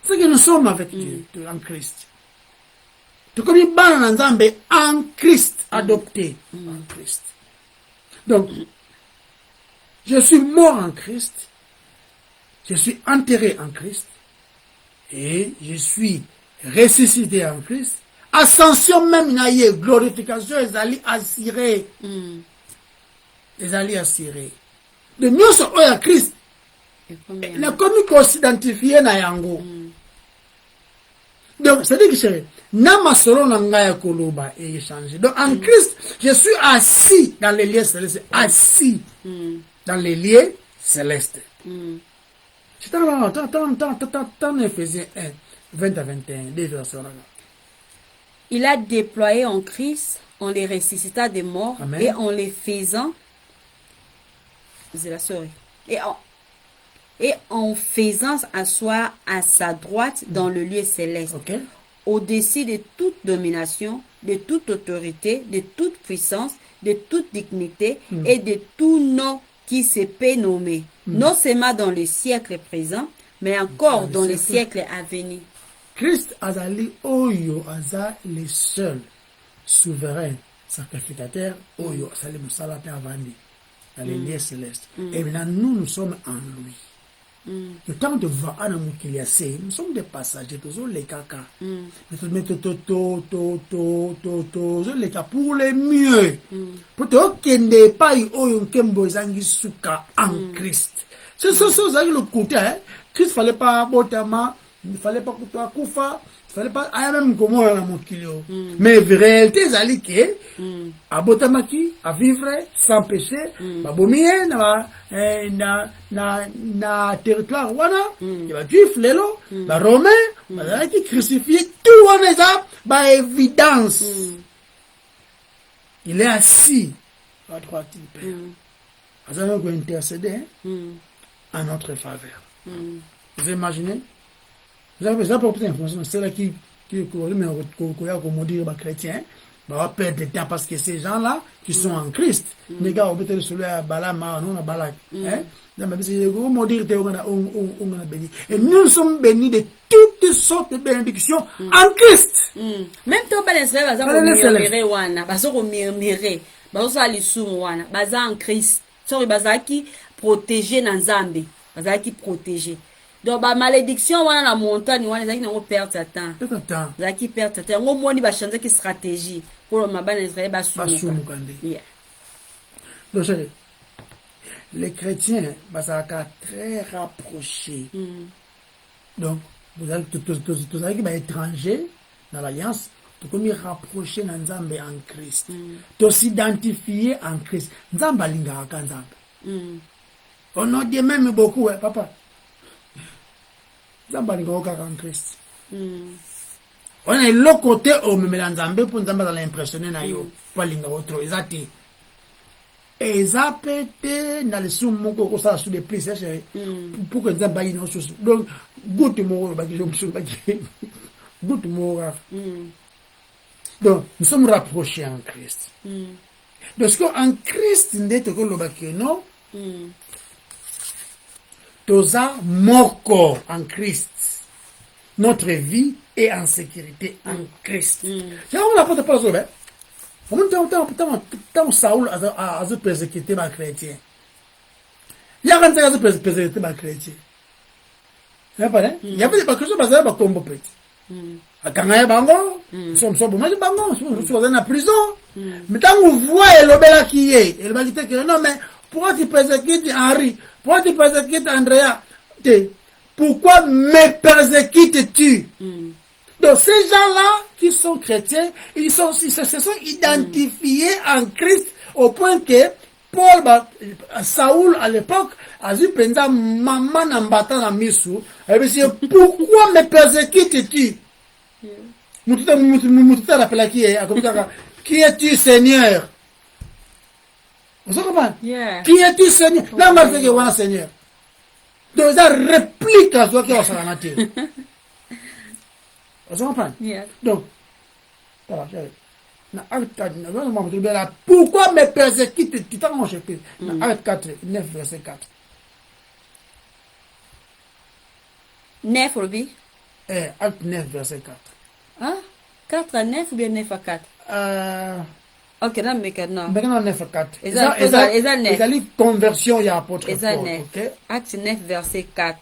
C'est que nous sommes avec Dieu en Christ. Tout comme il ban Nzambe en Christ adopté en Christ. Donc Je suis mort en Christ. Je suis enterré en Christ. Et je suis ressuscité en Christ. Ascension même naïe, glorification, ezali assurée. Ezali assurée. De nous sommes à Christ. Na komi ko s'identifier na yango. Donc, c'est-à-dire que c'est nama solo na ngaya koloba et changer. Donc, en Christ, je suis assis dans les lieux célestes. Assis dans les lieux célestes. C'est dans Éphésiens 1, 20 à 21, des versets là. Il a déployé en Christ, on les ressuscita des morts. Amen. Et en les faisant, et en faisant asseoir à sa droite dans le lieu céleste, au-dessus de toute domination, de toute autorité, de toute puissance, de toute dignité et de tout nom qui se peut nommer, non seulement dans le siècle présent, mais encore dans le siècle à venir. Christ azali oyo aza le seul souverain sacrificateur oyo asali musala pe avandi dans les lieux célestes. Et maintenant nous sommes en lui. Le temps de voir à nous sommes des passagers, tous les caca. Mais les cas pour les mieux. Pour que ne pas oyo kembo zangi suka en Christ. C'est ça le côté. Christ fallait pas botama. Il ne fallait pas que tu koufa, il fallait pas même comment la mokilio. Mais réalité zali ke abotamaki à vivre sans péché, ba bomie na territoire wana, il va juif lelo, ba romain, ba qui crucifié tout wana ça, ba évidence. Il est assis à droite du Père. Azana go intercéder en notre faveur. Vous imaginez? Vous avez besoin pour information, c'est là qui dire chrétien, va perdre du temps parce que ces gens-là qui sont en Christ, les gars, on peut être celui à Balama, non à Balak. Et nous sommes bénis de toutes sortes de bénédictions en Christ. Même toi, en Christ, protégé dans Zambie, protégé. Donc, la malédiction, on a la montagne, on a perdre sa temps. Zaki perd sa temps. On a changer qui stratégie pour le maban Israël donc, les chrétiens, sont très rapprochés. Donc, vous avez tous les étrangers dans l'alliance, tout comme rapprochés dans Nzambe en Christ. Tout s'identifier en Christ. Nzambe linga Nzambe. On a dit même beaucoup, papa. Nzambe linga en Christ. On a l'autre côté au même Nzambe pour Nzambe dans l'impressionner na yo. Pas linga autre, exactement. Et ça pété dans les sous mon coco ça sous les prix c'est pour que Nzambe ait une chose. Donc goûte mon goûte mon donc nous sommes rapprochés en Christ. Parce qu'en Christ ndete ko lobaki non toza moko en Christ. Notre vie est en sécurité en Christ. C'est on n'a pas de place là. Tant Saoul a persécuté ma chrétien. Il y a quand même persécuté ma chrétien. C'est pas vrai? Il y a pas de chrétien parce que ba combo petit. A kangaya bango, sommes bon bango, je suis dans la prison. Mais tant vous voyez le bel qui est, il va dire que non mais pourquoi tu persécutes Henri? Pourquoi tu persécutes Andrea? Pourquoi me persécutes-tu? Donc ces gens-là qui sont chrétiens, ils se sont identifiés en Christ au point que Paul, Saoul à l'époque, a dit pendant maman en battant la misu, elle dit pourquoi me persécutes-tu? Moututa rappelle qui es-tu Seigneur? Vous comprenez? Qui es-tu Seigneur? Là, on dit que Seigneur. Donc ça réplique à ce qui est en nature. Vous comprenez? Donc, voilà, pourquoi me persécutes tu? Acte 4, 9, verset 4. 9, Roby? Acte 9, verset 4. Hein? 4 à 9 ou bien 9 à 4? Ok, non, mais maintenant. Maintenant, 9 4. Ezali conversion, il y a apôtre Paul. Acte 9, verset 4.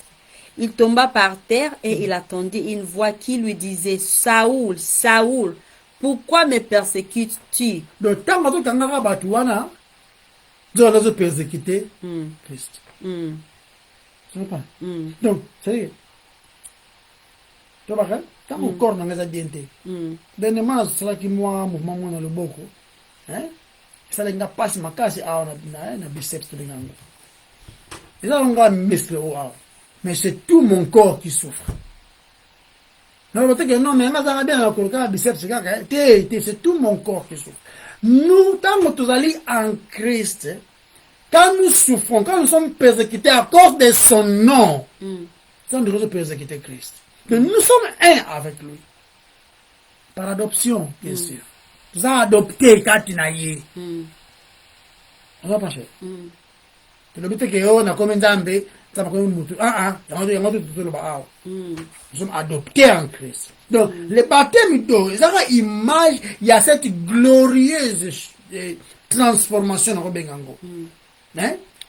Il tomba par terre et il attendait une voix qui lui disait, Saoul, Saoul, pourquoi me persécutes-tu? Donc, tant que tu as batouana, tu as persécuté Christ. Tu comprends? Donc, c'est-à-dire, tu vois, tant que corps n'a pas été. Dernièrement, c'est là qui moi, mouvement, moi, dans le beaucoup. Ça n'a pas passé ma case à un biceps de l'angle. Et là, on va mettre au haut. Mais c'est tout mon corps qui souffre. Non, mais on a bien un biceps, c'est tout mon corps qui souffre. Nous, tant que nous allons en Christ, quand nous souffrons, quand nous sommes persécutés à cause de son nom, nous devons persécuter Christ. Que nous sommes un avec lui. Par adoption, bien sûr. Nous avons adopté Katinaye. On va pas chercher. Le but est que on a comme un dambé, ça va comme un mouton. Nous sommes adoptés en Christ. Donc, le baptême d'eau, il y a une image, il y a cette glorieuse transformation dans le Bengango.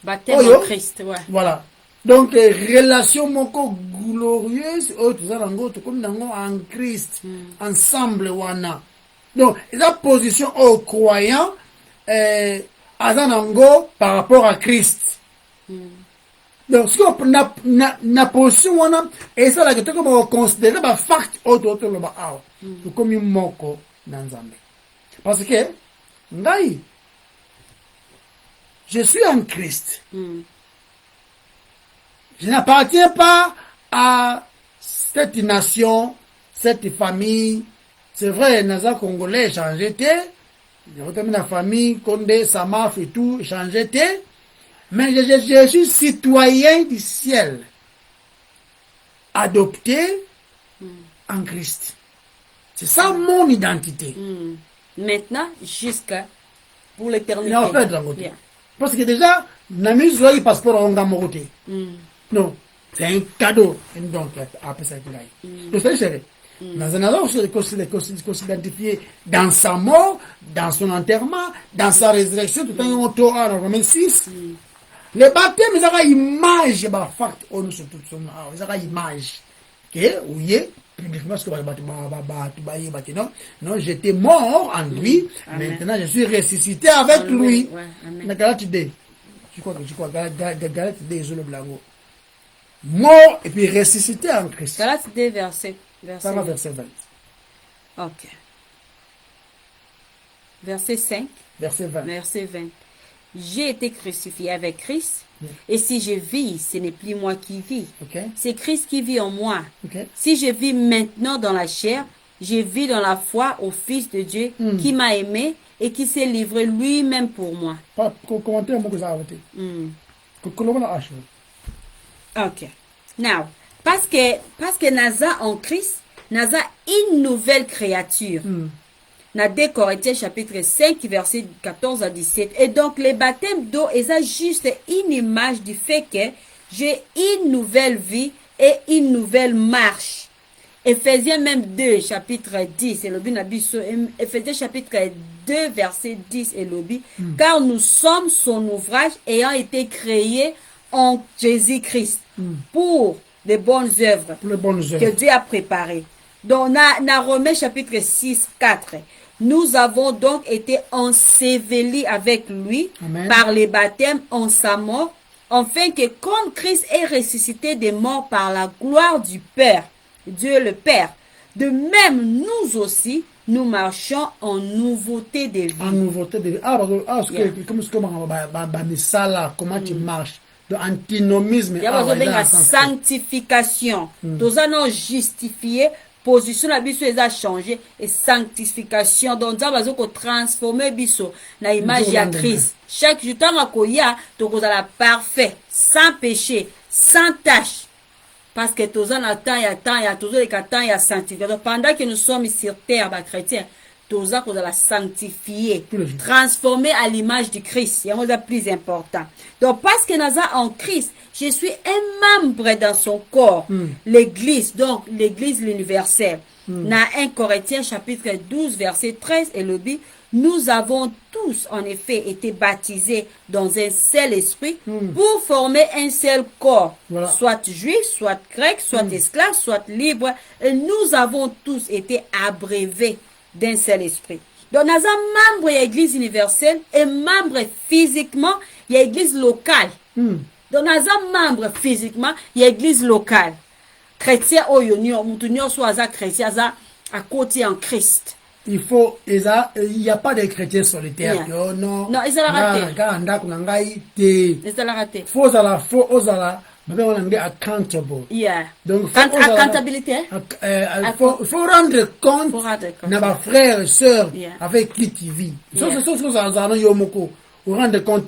Baptême en Christ, ouais. Voilà. Donc, relation moko glorieuse, comme en Christ, ensemble, wana. Donc, la position aux croyants, azanango par rapport à Christ. Donc, ce qu'on a position, et ça, là, que tu peux considérer, bah, fact, autre, comme une moko dans Zambé. Parce que, ngai, je suis en Christ. Je n'appartiens pas à cette nation, cette famille. C'est vrai, Naza Congolais changé. La famille, Condé, Samaf et tout, changé. Mais je suis citoyen du ciel. Adopté en Christ. C'est ça mon identité. Maintenant, jusqu'à pour l'éternité. En fait, parce que déjà, Nami Zoï passeport en Gamoroté. Non, c'est un cadeau. Donc, après ça, donc, c'est dans un endroit, il faut s'identifier dans sa mort, dans son enterrement, dans sa résurrection, tout en Torah, dans Romains 6. Le baptême, ils ont une image, ils ont une image. Oui, publiquement, ce que non, j'étais mort en lui, maintenant je suis ressuscité avec lui. Galate 2, je crois, Galate 2, je le blanco. Mort et puis ressuscité en Christ. Galate 2, verset 20. Ok. Verset 5. Verset 20. Verset 20. J'ai été crucifié avec Christ. Et si je vis, ce n'est plus moi qui vis. C'est Christ qui vit en moi. Si je vis maintenant dans la chair, je vis dans la foi au Fils de Dieu qui m'a aimé et qui s'est livré lui-même pour moi. Ok. Now, parce que Naza en Christ, Naza une nouvelle créature. Dans 2 Corinthiens chapitre 5 verset 14 à 17. Et donc les baptêmes d'eau, c'est juste une image du fait que j'ai une nouvelle vie et une nouvelle marche. Éphésiens même 2 chapitre 10 et l'obi nabiso. Éphésiens chapitre 2 verset 10 et l'obi. Car nous sommes son ouvrage ayant été créés en Jésus-Christ pour de bonnes œuvres que Dieu a préparées. Donc dans Romains chapitre 6 4. Nous avons donc été ensevelis avec lui par les baptêmes en sa mort, afin que comme Christ est ressuscité des morts par la gloire du Père, Dieu le Père, de même nous aussi, nous marchons en nouveauté de vie. En nouveauté de vie. Comment tu marches? De antinomisme. Il y a besoin de sanctification. Nous allons justifier. Position la biso a changé et sanctification donc ça va transformer biso na image ya Christ. Chaque jour tant akoya to kozala parfait, sans péché, sans tache. Parce que tous en temps il y a toujours les temps il y a sanctification. Pendant que nous sommes sur terre ba chrétiens, tous en kozala sanctifier, transformer à l'image du Christ. C'est le plus important. Donc parce que nous en Christ, je suis un membre dans son corps, l'église, donc l'église universelle. Dans 1 Corinthiens chapitre 12 verset 13 et le dit, nous avons tous en effet été baptisés dans un seul esprit pour former un seul corps, soit juif, soit grec, soit esclave, soit libre. Et nous avons tous été abreuvés d'un seul esprit. Donc, nous sommes membres de l'église universelle et membres physiquement de l'église locale. Donc, nous sommes membres physiquement de l'église locale. Chrétien, il à côté en Christ. Il n'y a pas de chrétiens solitaires. Yeah. Non, ils ont raté. Ils ont raté. Faut accountable. Yeah. Donc, accountabilité. Faut rendre compte de nos frères et sœurs avec qui tu vis. Ça, c'est ce que nous allons rendre compte.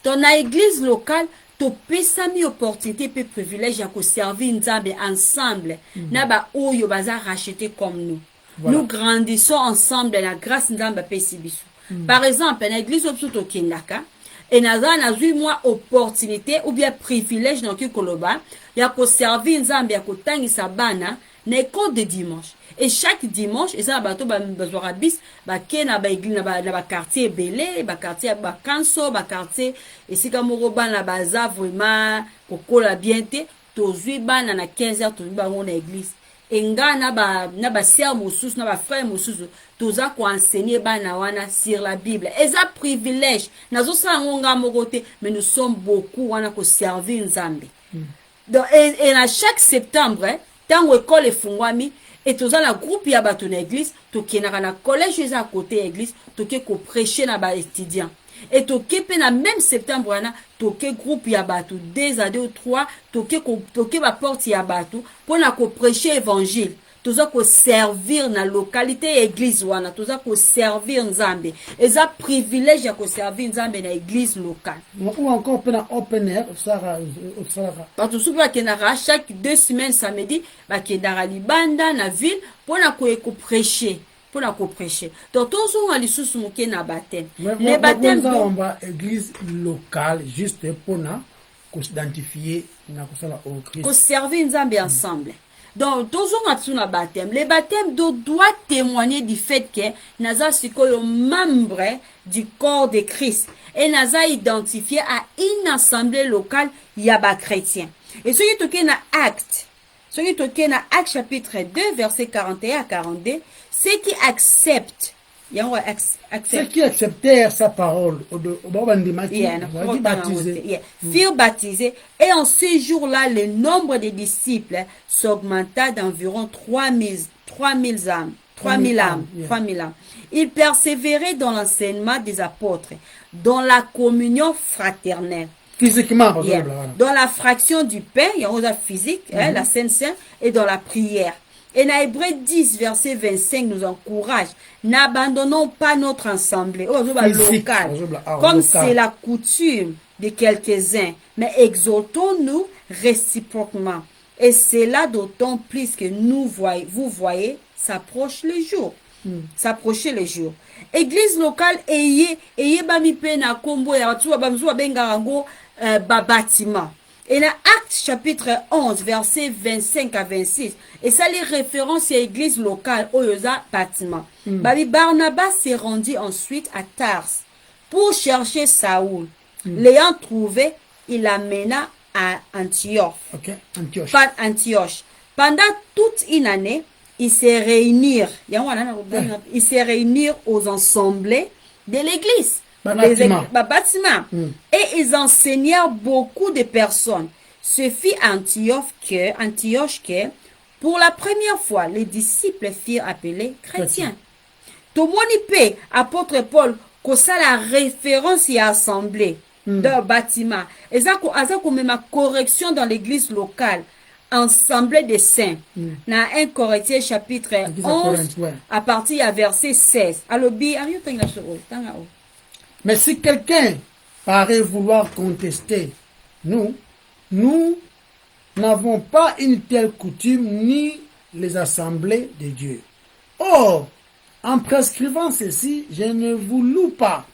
Dans l'église locale, tu peux une opportunité et privilège à servir ensemble. Naba oyo baza racheté comme nous. Voilà. Nous grandissons ensemble dans la grâce de Pesibisu. Par exemple, dans l'église de Kindaka, et nous avons eu opportunité ou bien privilège dans le Koloba, il y a pour servir Nzambe ya kotangi sabana n'école de dimanche. Et chaque dimanche, et ça bato ba bazorabis ba kena ba église na ba quartier belé, ba quartier ba kanso, ba quartier et si kamoro ba na baza vraiment kokola bienté, tozui bana na 15h tozui ba na église. Et nga na ba sœur mosusu na ba frère mosusu toza ko enseigner bana wana sur la Bible. Et ça privilège. Nazo sa ngonga mokote, mais nous sommes beaucoup wana ko servir Nzambe. Donc et à chaque septembre, tant école efungwami et tous la groupe ya bato na église to kenaka na collège à côté église to ke ko prêcher na ba étudiant et to ke pe na même septembre na to ke groupe ya bato 2 à 2 ou 3 to ke ba porte ya bato pour na ko prêcher évangile toza ko servir na localité église wana toza ko servir Nzambe et ça privilège ya ko servir Nzambe na église locale ou encore pena open air ça parce que souvent kenara chaque 2 semaines samedi ba kenara libanda na ville pour na ko prêcher donc tous on a les sous moké na baptême les baptêmes on va église locale juste pour na ko s'identifier na ko sala au Christ ko servir Nzambe ensemble. Donc, les baptêmes doivent témoigner du fait que nous sommes membres du corps de Christ et nous sommes identifiés à une assemblée locale yaba chrétien. Et ce qui est dans Acte, chapitre 2, verset 41 à 42, ceux qui acceptent, ceux qui acceptèrent sa parole, furent baptisés, et en ces jours-là, le nombre des disciples s'augmenta d'environ 3000 âmes. Ils persévéraient dans l'enseignement des apôtres, dans la communion fraternelle. Physiquement, dans la fraction du pain, il y a la physique, la Sainte Seine, et dans la prière. Et dans Hébreux 10, verset 25, nous encourage, n'abandonnons pas notre assemblée, local, comme c'est la coutume de quelques-uns, mais exaltons-nous réciproquement. Et c'est là d'autant plus que vous voyez, s'approche le jour. S'approcher le jour. Église locale, ayez bami pena kombo ya watu wabamzua bengarango bâtiment. Et dans Acte chapitre 11, verset 25 à 26, et ça les références à l'église locale, Oyoza bâtiment. Babi Barnabas s'est rendu ensuite à Tars pour chercher Saoul. L'ayant trouvé, il l'amena à Antioche. Antioche. Pendant toute une année, ils se réunirent aux assemblées de l'église. Bâtiment. Et ils enseignèrent beaucoup de personnes. Ce fut Antioche que, pour la première fois, les disciples furent appelés chrétiens. Tout le monde peut, apôtre Paul, que ça la référence et assemblée d'un bâtiment. Et ça, comme ma correction dans l'église locale, assemblée des saints. Dans 1 Corinthiens chapitre 11, à partir du verset 16. Alors, mais si quelqu'un paraît vouloir contester, nous n'avons pas une telle coutume ni les assemblées de Dieu. Or, en prescrivant ceci, je ne vous loue pas.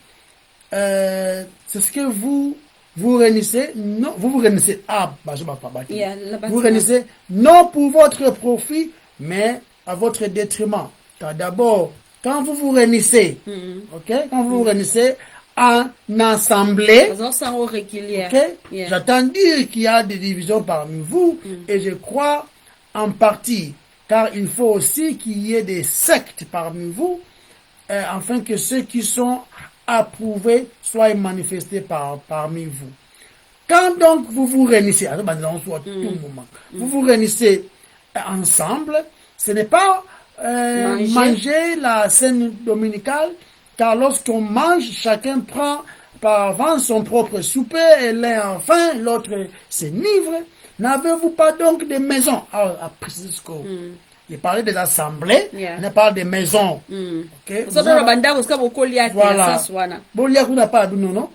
C'est ce que vous réunissez, non, vous réunissez, vous réunissez non pour votre profit, mais à votre détriment. Car d'abord, Quand vous vous réunissez, ok, quand vous vous réunissez en assemblée, okay, j'attends dire qu'il y a des divisions parmi vous, et je crois en partie, car il faut aussi qu'il y ait des sectes parmi vous, afin que ceux qui sont approuvés soient manifestés parmi vous. Quand donc vous vous réunissez, vous vous réunissez ensemble, ce n'est pas manger la scène dominicale, car lorsqu'on mange, chacun prend par avance son propre souper, et l'un a faim, l'autre s'enivre. N'avez-vous pas donc des maisons? Alors, il parlait des assemblées, il parle des maisons. Okay? Voilà.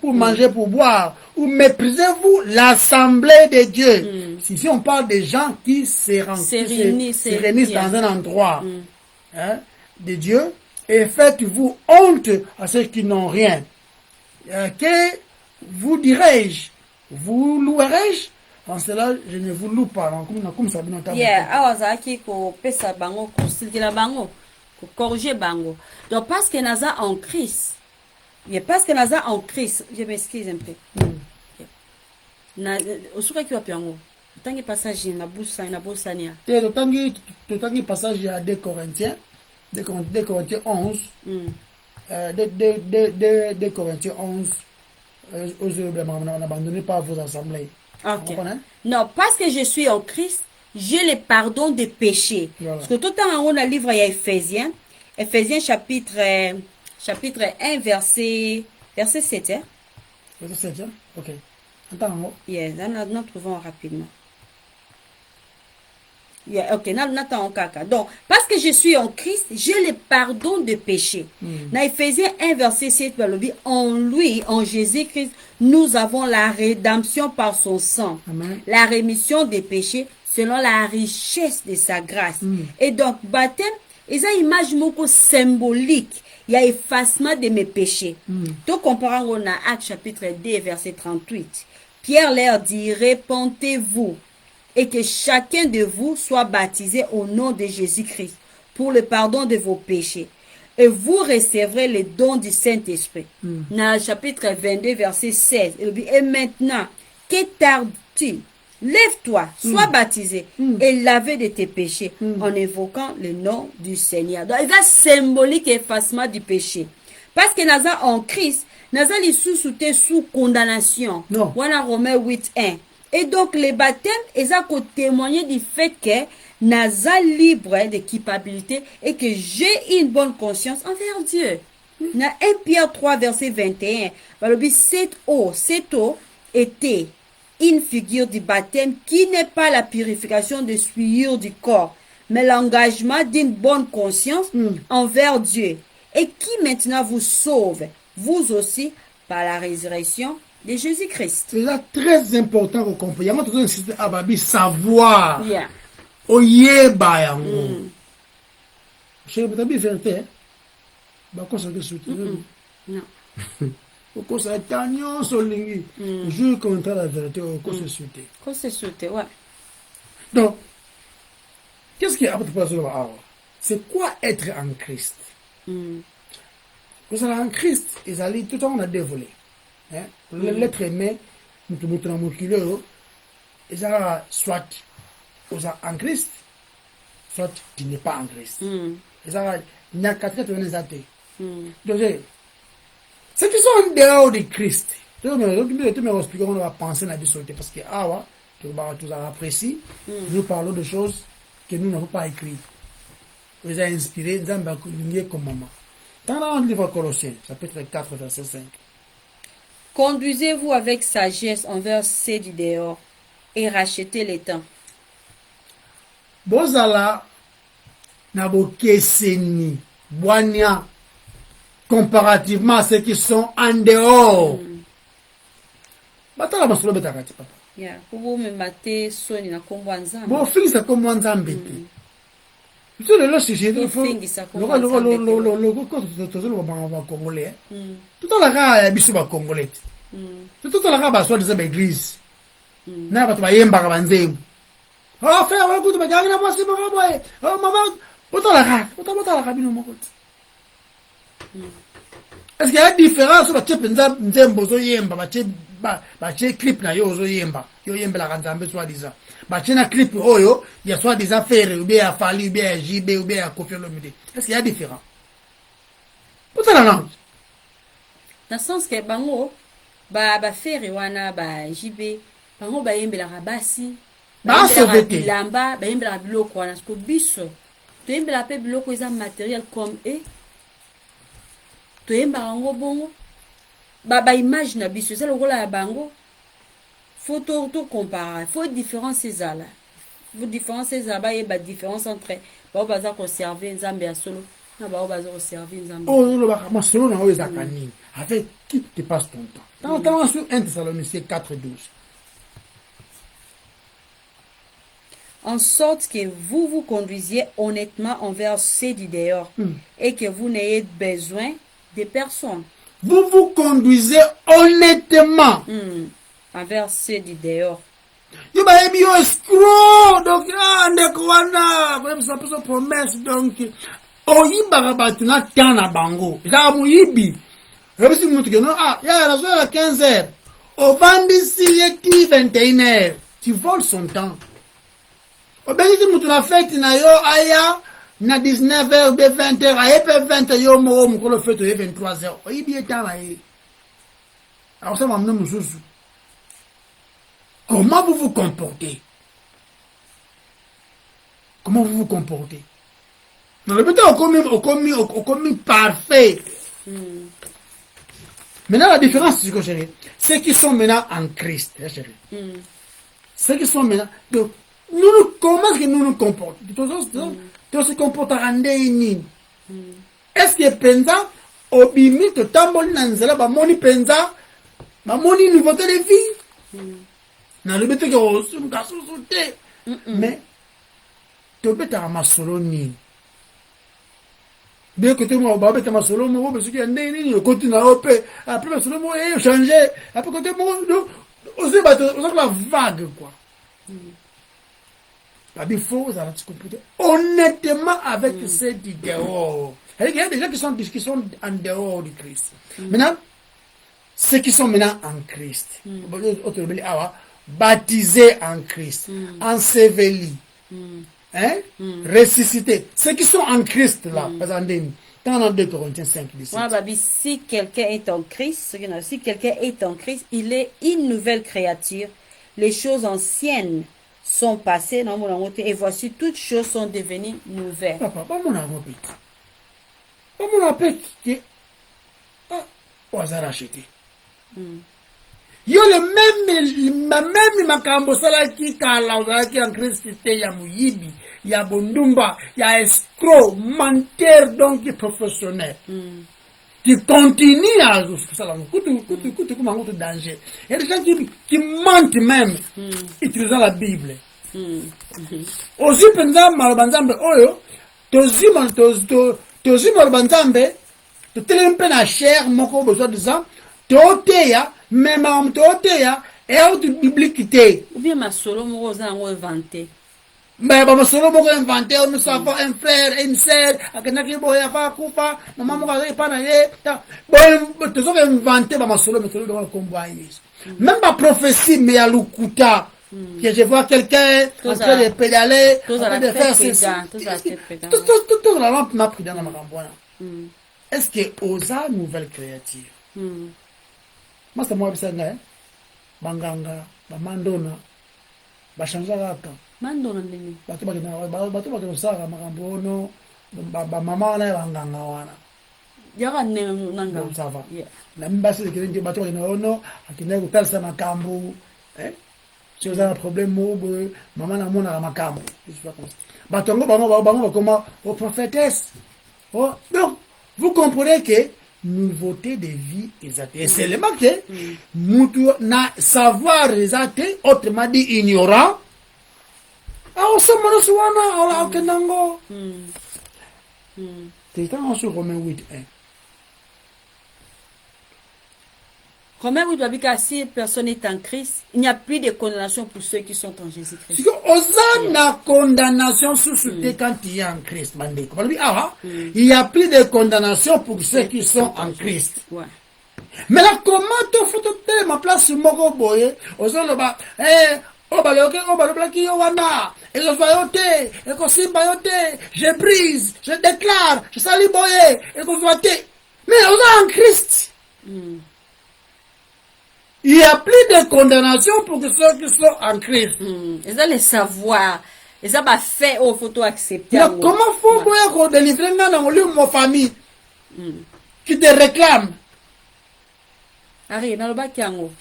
Pour manger, pour boire. Ou méprisez-vous l'assemblée de Dieu? Si on parle des gens qui se réunissent dans un endroit de Dieu, et faites-vous honte à ceux qui n'ont rien. Que vous dirai-je? Vous louerai-je? En cela, je ne vous loue pas. Comme ça, corriger bango. Donc parce que naza en Christ. Parce que naza en Christ, je m'excuse un peu. Na osuka ki wapi yango. Tangi passage na bosania. Tangi passage à 2 Corinthiens. 2 Corinthiens 11. 2 Corinthiens 11. N'abandonnez pas vos assemblées. Okay. Non, parce que je suis en Christ, j'ai le pardon des péchés. Voilà. Parce que tout le temps, on a le livre, il y a Ephésiens. Ephésiens chapitre 1, verset 7. Hein? Verset 7, hein? Ok. Attends. Yes, nous trouvons rapidement. Yeah, ok, donc, parce que je suis en Christ, j'ai le pardon de péché. Dans Ephésiens 1, verset 7, en lui, en Jésus-Christ, nous avons la rédemption par son sang. Amen. La rémission des péchés selon la richesse de sa grâce. Et donc, baptême, c'est une image symbolique. Il y a effacement de mes péchés. Donc, comparant on a Actes chapitre 2, verset 38. Pierre leur dit, répentez-vous et que chacun de vous soit baptisé au nom de Jésus-Christ pour le pardon de vos péchés. Et vous recevrez les dons du Saint-Esprit. Dans le chapitre 22, verset 16, il dit, et maintenant, que tardes-tu? Lève-toi, sois baptisé et lavé de tes péchés en évoquant le nom du Seigneur. Donc, il y a symbolique effacement du péché. Parce que nous sommes en Christ, nous sommes sous condamnation. Voilà Romains 8, 1. Et donc, les baptêmes, ils ont témoigné du fait que nous sommes libres de culpabilité et que j'ai une bonne conscience envers Dieu. Dans 1 Pierre 3, verset 21, cette eau était une figure du baptême qui n'est pas la purification des souillures du corps, mais l'engagement d'une bonne conscience envers Dieu et qui maintenant vous sauve, vous aussi, par la résurrection de Jésus-Christ. C'est là très important qu'on comprenne. Il y a un savoir. Oyeba yango. Je ne peux pas dire vérité. Non. Au ça tanyon solingi. Je contre la vérité au cause sauté. Cause sauté, ouais. Donc, qu'est-ce qui est à votre place là? C'est quoi être en Christ? Vous êtes en Christ, ils allaient tout le temps on a dévolé. L'être aimé, nous te montrons mon kilo. Ils allaient soit en Christ, soit tu n'es pas en Christ. Ils allaient il y a 4 athées. Donc, ceux qui sont en dehors de Christ, tu me expliquer comment on va penser dans la vie parce que tu as apprécié, nous parlons de choses que nous n'avons pas écrites. Vous avez inspiré, nous avons comme maman. Dans le livre Colossiens, chapitre 4, verset 5. Conduisez-vous avec sagesse envers ceux du dehors et rachetez les temps. Bozala nabokeseni boania comparativement à ceux qui sont en dehors. Batala masolo betakati papa. Yeah, pour me mater soni na kombo nzambe. Bon fils ça kombo nzambe. Tu le là c'est il faut le congolais. Tout à la biso ba congolais. Tout à la ba soit des églises. Na ba to ba yemba ka banzemu. Oh frère, on va goûter ba janga na pasi ba boy. Oh maman, botala ka bino mokoti. Est-ce qu'il y a une différence entre Penza Nzembo Yemba, Bache clip na yo Yemba, yo Yemba la Ranzambe soi-disant. Bache na clip Oyo, il y a soit des affaires, ou bien à Fali, ou bien à JB, ou bien à Kofi Olomide. Est-ce qu'il y a différence? Pourquoi la langue? Dans le sens que bango ba faire wana ba JB bango ba yembela rabasi ba sauveté bilamba ba yembela biloko wana ko biso to yembela pe biloko eza matériel comme to yemba bango bongo ba image na biso c'est le rôle ya bango photo to comparer faut différence ezala vous différence ezaba et ba différence entre ba baza conserver nzambe ya solo na ba baza conserver nzambe oh lo ba ma solo na oza kanini avec qui tu passes ton temps dans sur 1 Thessaloniciens 4:12 en sorte que vous vous conduisiez honnêtement envers ceux du dehors et que vous n'ayez besoin de personne. Vous vous conduisez honnêtement envers ceux du dehors. Yo ba ebi yo escroc donc ndeko wana comme ça peut promesse donc oyiba ba tuna tana bango za muyibi Rabisi mutu que non ya la soirée à 15h au vendredi yeki 21h tu voles son temps. Obéi mutu na fête na yo aya na 19h ou 20h aye pe 20 yo mo ko le fête 23h oyibi etana yi. Alors ça m'a amené mususu. Comment vous vous comportez? Comment vous vous comportez? Dans le but au commis parfait. Maintenant, la différence, c'est que chérie, ceux qui sont maintenant en Christ, chérie. Ceux qui sont maintenant. Donc, comment est-ce que nous nous comportons? Tu se comportes en déni. Est-ce que pensa, au bimi, tu tamboli nanzela, ba moni pensa, ba moni nouveauté de vie? Na le but que on se casse mais tu peux te ramasser ni bien que tu m'as babé ta masolo mo parce que ndeni ni continue après masolo mo et changer après côté mo aussi ba la vague quoi il faut ça se comporter honnêtement avec ceux du dehors. Il y a des gens qui sont en dehors du Christ. Maintenant ceux qui sont maintenant en Christ baptisés en Christ, ensevelis, ressuscités. Ceux qui sont en Christ là, dans 2 Corinthiens 5, 17. Si quelqu'un est en Christ, il est une nouvelle créature. Les choses anciennes sont passées, et voici toutes choses sont devenues nouvelles. Papa, pas mon répète. Pas mon répète que au hasard acheté. Yo le même makambo sala ki kala uzaki en Christ ya muyibi ya bondumba ya escroc menteur donc professionnel qui continue à ça kutu kuma ngutu danger il y a des gens qui mentent même utilisant la Bible aussi penza malobanzambe oyo tozima malobanzambe to telempe na cher moko besoin de ça toteya même en toteya et autre biblique ou bien ma solo mo za ngo inventé mais ba solo mo inventé on savons un frère une sœur akena ki boya fa kufa mama mo ga pa na ye bon to so inventé ba solo mais to do kombo Yesu même pas prophétie mais à lukuta que je vois quelqu'un en train de pédaler en train de faire ceci tout la lampe m'a pris dans ma rambona est-ce que osa nouvelle créature Masa mwa bisanga banganga bamandona bashanja kaka mandona ndini batu bakina saka makambo no ba mama na banganga wana yaka nanga ça va na mbasi de kindi batu bakina ono akina kutalisa makambo si vous avez un problème mobo mama na mona la makambo batu ngo bango comme au prophétesse donc vous comprenez que nouveauté de vie exacte. Et c'est le marqué. Mutu na savoir exacte, autrement dit ignorant. On se manose wana, on a kenango. C'est dans sur Romains 8:1. Romains 8, si personne est en Christ, il n'y a plus de condamnation pour ceux qui sont en Jésus-Christ. Aux la condamnation sous quand il y a en Christ. Il n'y a plus de condamnation pour ceux qui sont en Christ. Ouais. Mais là, comment tu fais ma place sur mon boy? Aux autres, je brise, je déclare, je salue boye, mais on est en Christ. Il n'y a plus de condamnation pour ceux qui sont en Christ. Et ça, le savoir. Et ça va faire au photo accepter. Comment faut délivrer dans ma famille qui te réclame? Ari, dans le bac yango.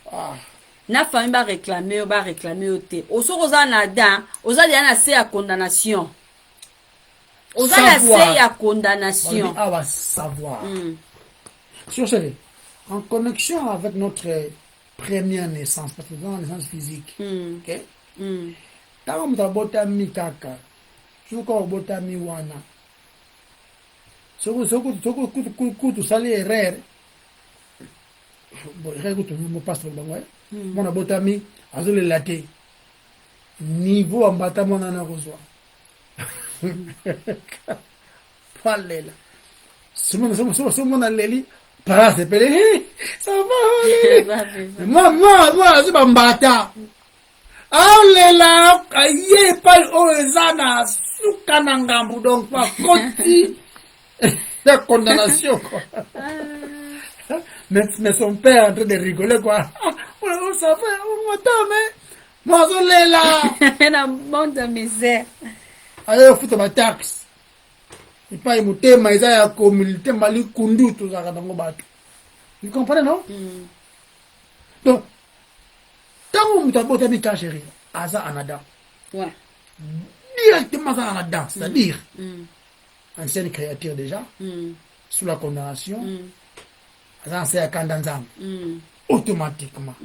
Na famille va réclamer au thé. Au sort aux anadan, aux aliens assez à condamnation. Aux aliens à condamnation. Ah, va savoir. Sur ce, en connexion avec notre première naissance, parce que dans la naissance physique, ok? Quand on a botami kaka, je crois que botami wana. Soko sali erreur. Bon, écoute, mon pasteur bango. Mon botami azole laté. Niveau en battement na reçoit. Palela. C'est mon aleli. Para c'est pelé. Ça va. Moi, c'est bambata. Alela aye pa oezana sukana ngambu donc pas conti la condamnation quoi. Mais son père en train de rigoler quoi. On ça fait on m'attend mais moi zolela na bon de misère. Aye futa ba tax. Il pas mutema iza ya communauté mali kundu tout ça dans bato. Vous comprenez non? Donc tant que tu as beau mis ta chérie, Aza Anada. Ouais. Directement Aza Anada, c'est-à-dire, ancienne créature déjà, sous la condamnation, Aza c'est à Kandanzam. Automatiquement.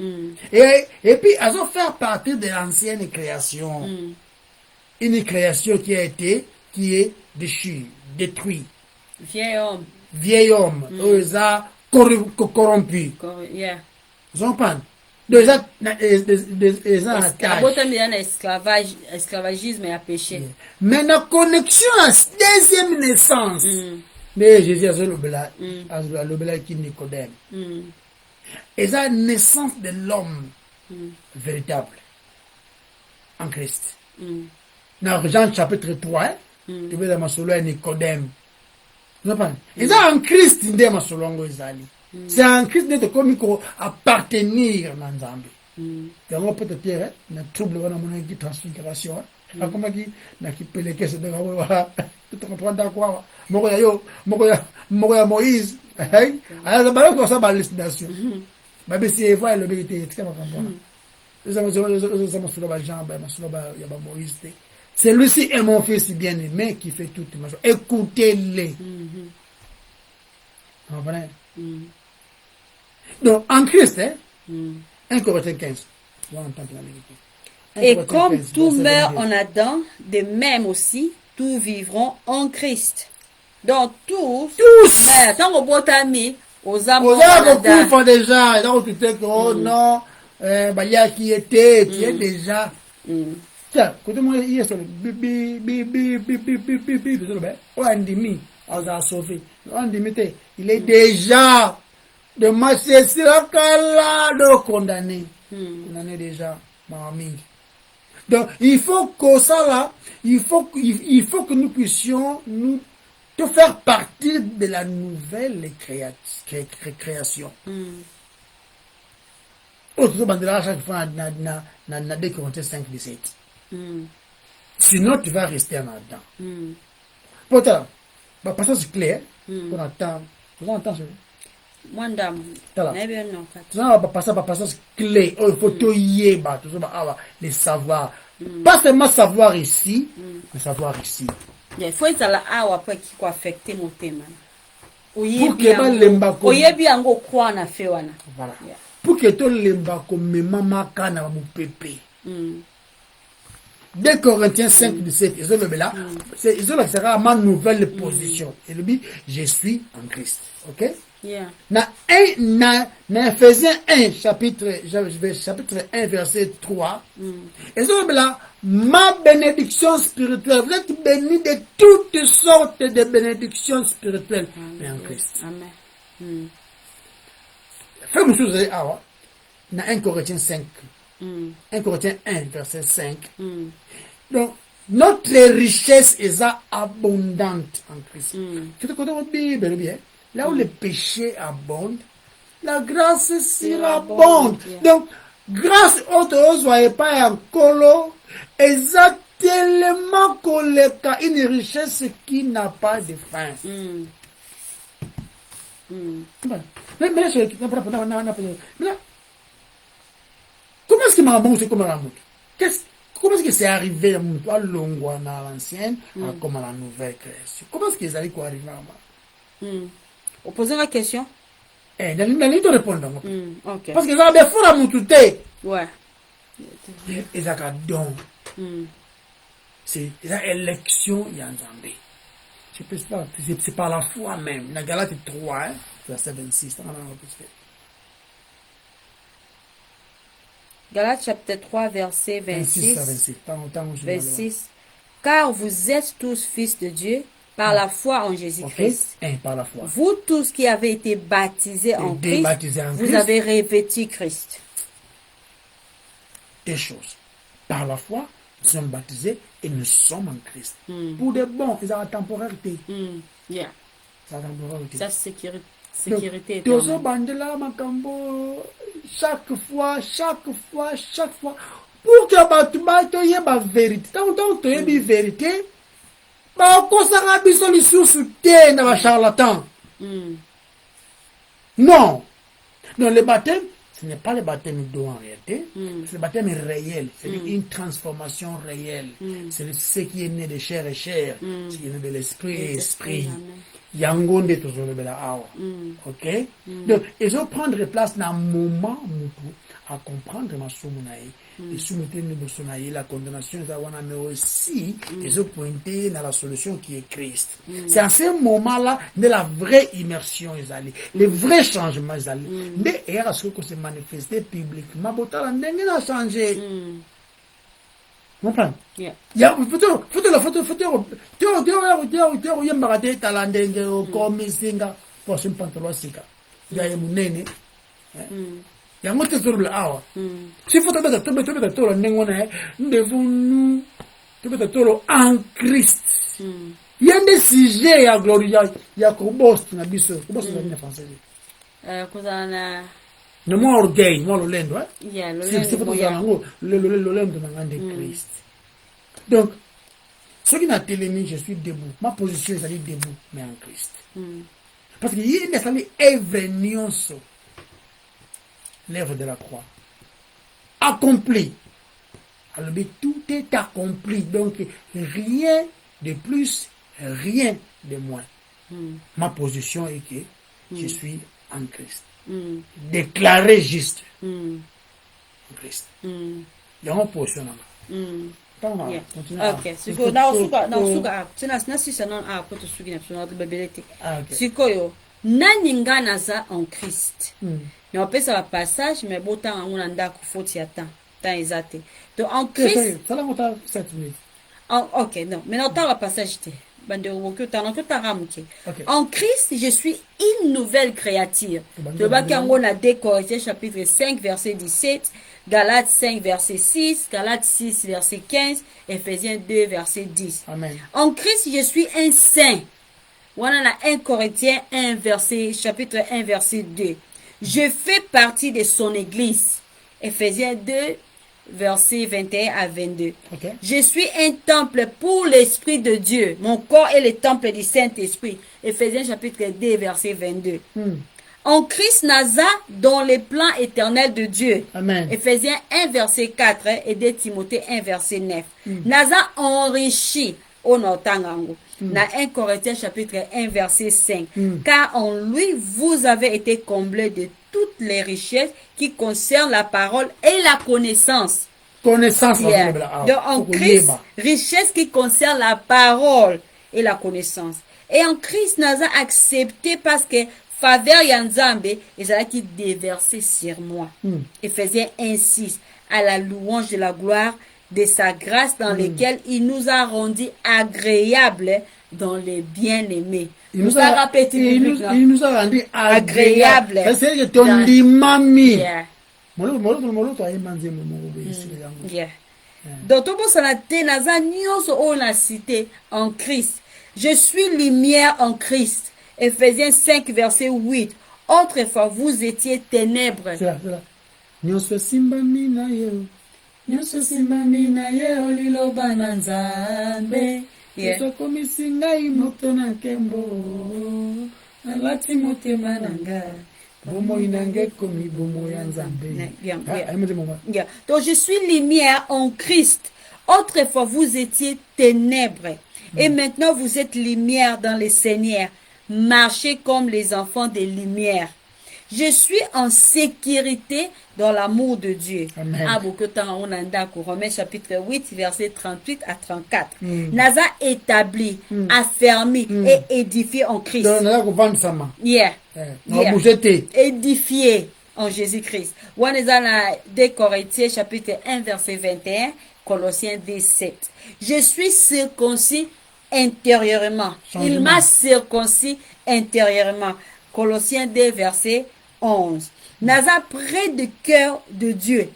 Et puis, Aza faire partie de l'ancienne création. Une création qui est déchue, détruite. Vieil homme. Aza corrompu. Yeah. Vous comprenez? Déjà, esclavagisme et à péché. Mais la connexion à deuxième naissance. Mais Jésus a le bela qui Nicodème. Et ça, naissance de l'homme véritable en Christ. Dans Jean chapitre 3, tu veux dire solo Nicodème. Vous comprenez? Et ça en Christ, il dit ma solo Izali. C'est en Christ de comme appartenir à Nzambe. Et on peut te dire, na trouble wana mona qui transfiguration. Akoma ki na ki peleke se de wa tout comprendre quoi. Moko ya Moïse. Hey, alors ba ko ça ba hallucination. Ba be si voit le vérité, tu comprends pas. Ça me sur ba Jean, ba sur ba ya ba Moïse. Celui-ci est mon fils bien-aimé qui fait tout. Écoutez-le. Vous comprenez? Donc, en Christ, 1 Corinthiens 15. Et comme tout meurt en Adam, de même aussi, tous vivront en Christ. Donc, tous. Tant qu'on boit ami, aux âmes. Aux âmes font déjà. Donc, tu sais que, oh non, il y a qui était déjà. Tiens, écoutez-moi, hier, sur le on a demi, on a sauvé. On a dimi, il est déjà. De Massesrakala de condamné. Condamné déjà, mamie. Donc, il faut que ça là, il faut que nous puissions nous te faire partie de la nouvelle création. Autre bandera chaque fois na 2 Corinthiens 5, 17. Sinon, tu vas rester en Adam. Pourtant, bah, passage clair, on attend, Mwandam. Ça va passer par passage clé. Il faut tout y être, les savoirs. Pas seulement savoir ici, mais savoir ici. Il faut être là après qui peut affecter mon thème. Pour que oyebi yango croire na fait wana. Voilà. Pour que tout lemba comme maman kana mon pépé. 2 Corinthiens 5, 17, ils ont le là. C'est ils ont sera ma nouvelle position. Et le dit je suis en Christ. OK? Dans Ephésiens 1, chapitre 1, verset 3, et là, ma bénédiction spirituelle, vous êtes bénis de toutes sortes de bénédictions spirituelles, mais en Christ. Amen. Fais une chose, dans 1 Corinthiens 5, 1 Corinthiens 1, verset 5. Donc, notre richesse est abondante en Christ. Tu te connais Bible bien? Là où le péché abonde, la grâce surabonde. Donc, grâce au soyez pas en colo, exactement une richesse qui n'a pas de fin. Mais là, comment est-ce que ma c'est comme la comment est-ce que c'est arrivé à Longwa dans l'ancienne, comme à la nouvelle création? Comment est-ce qu'ils allaient arriver à Vous posez la question? Dans répondre. Okay. Parce que ça a des fois à mon tout. Ouais. Et ça a don. C'est la élection, il y a un zambé. C'est par la foi même. Dans Galates 3, verset 26. Galates chapitre 3, verset 26. 26. Car vous êtes tous fils de Dieu par la foi en Jésus-Christ. Par la foi. Vous tous qui avez été baptisés en Christ, vous avez revêtu Christ. Des choses. Par la foi, nous sommes baptisés et nous sommes en Christ. Pour de bons, ils ont la temporalité. Ça, c'est sécurité. Chaque fois. Pour que tu aies la vérité. Tant que tu aies la vérité, tu as un charlatan. Non. Donc le baptême, ce n'est pas le baptême d'eau en réalité, c'est le baptême réel, c'est une transformation réelle. C'est ce qui est né de chair et chair, ce qui est né de l'esprit et esprit. Yangonde toujours le bela awa. Ok? Donc, ils ont prendre place dans un moment à comprendre ma soumonaï. Et soumettre la condamnation, mais aussi, ils ont pointé dans la solution qui est Christ. C'est à ce moment-là de la vraie immersion, le vrai changement, mais et à ce que se manifesté publiquement, Botala n'a changé. Vous comprenez? Il y a yango te zoro la awa si faut te tolo nengona ndevunu te tolo en Christ yande sujet ya gloria ya kobost na biso kobost na français kozana no mo orgueil mo lo lendo le faut yango le lendo na ngande Christ. Donc ce qui n'a télémi je suis debout, ma position est debout mais en Christ, parce que il est allé evrenioso l'œuvre de la croix accompli. Alors tout est accompli, donc rien de plus, rien de moins. Ma position est que je suis en Christ, déclaré juste en Christ. Il y a une position là. Ok, siko na usuka tena sisi non a poto sugi na tuna bibelete. Siko yo nani ngana za en Christ. Mais on peut ça passage mais botan on anda ko foti atan tant exact. Donc en Christ ça la monta 7 minutes. OK, non, mais non ta passage te. En Christ, je suis une nouvelle créature. Le Bakango a 2 Corinthiens chapitre 5 verset 17, Galates 5 verset 6, Galates 6 verset 15, Ephésiens 2 verset 10. Amen. En Christ, je suis un saint. On a 1 Corinthiens 1 verset chapitre 1 verset 2. Je fais partie de son église. Ephésiens 2 verset 21 à 22. Okay. Je suis un temple pour l'Esprit de Dieu. Mon corps est le temple du Saint-Esprit. Ephésiens chapitre 2 verset 22. En Christ Naza dans les plans éternels de Dieu. Amen. Ephésiens 1 verset 4 et 2 Timothée 1 verset 9. Naza enrichi au Notangango. Dans 1 Corinthiens chapitre 1 verset 5. Car en lui vous avez été comblés de toutes les richesses qui concernent la parole et la connaissance. Connaissance. Donc en Christ, richesse qui concerne la parole et la connaissance. Et en Christ, nous avons accepté parce que faveur ya Nzambe ezalaki déversée sur moi. Éphésiens 1:6, à la louange de la gloire de sa grâce dans lesquelles il nous a rendus agréables dans les bien-aimés. Il nous a rendu agréables. C'est ton limami. Donc, tout le monde cité en Christ. Je suis lumière en Christ. Éphésiens 5, verset 8. Autrefois, vous étiez ténèbres. Donc je suis lumière en Christ. Autrefois vous étiez ténèbres et maintenant vous êtes lumière dans le Seigneur. Marchez comme les enfants de lumière. Je suis en sécurité dans l'amour de Dieu. Romains chapitre 8, verset 38 à 34. Naza établi, affermi et édifié en Christ. Édifié en Jésus-Christ. 2 Corinthiens chapitre 1, verset 21. Colossiens 2, 7. Je suis circoncis intérieurement. Il m'a circoncis intérieurement. Colossiens 2, verset 11. Naza près du cœur de Dieu.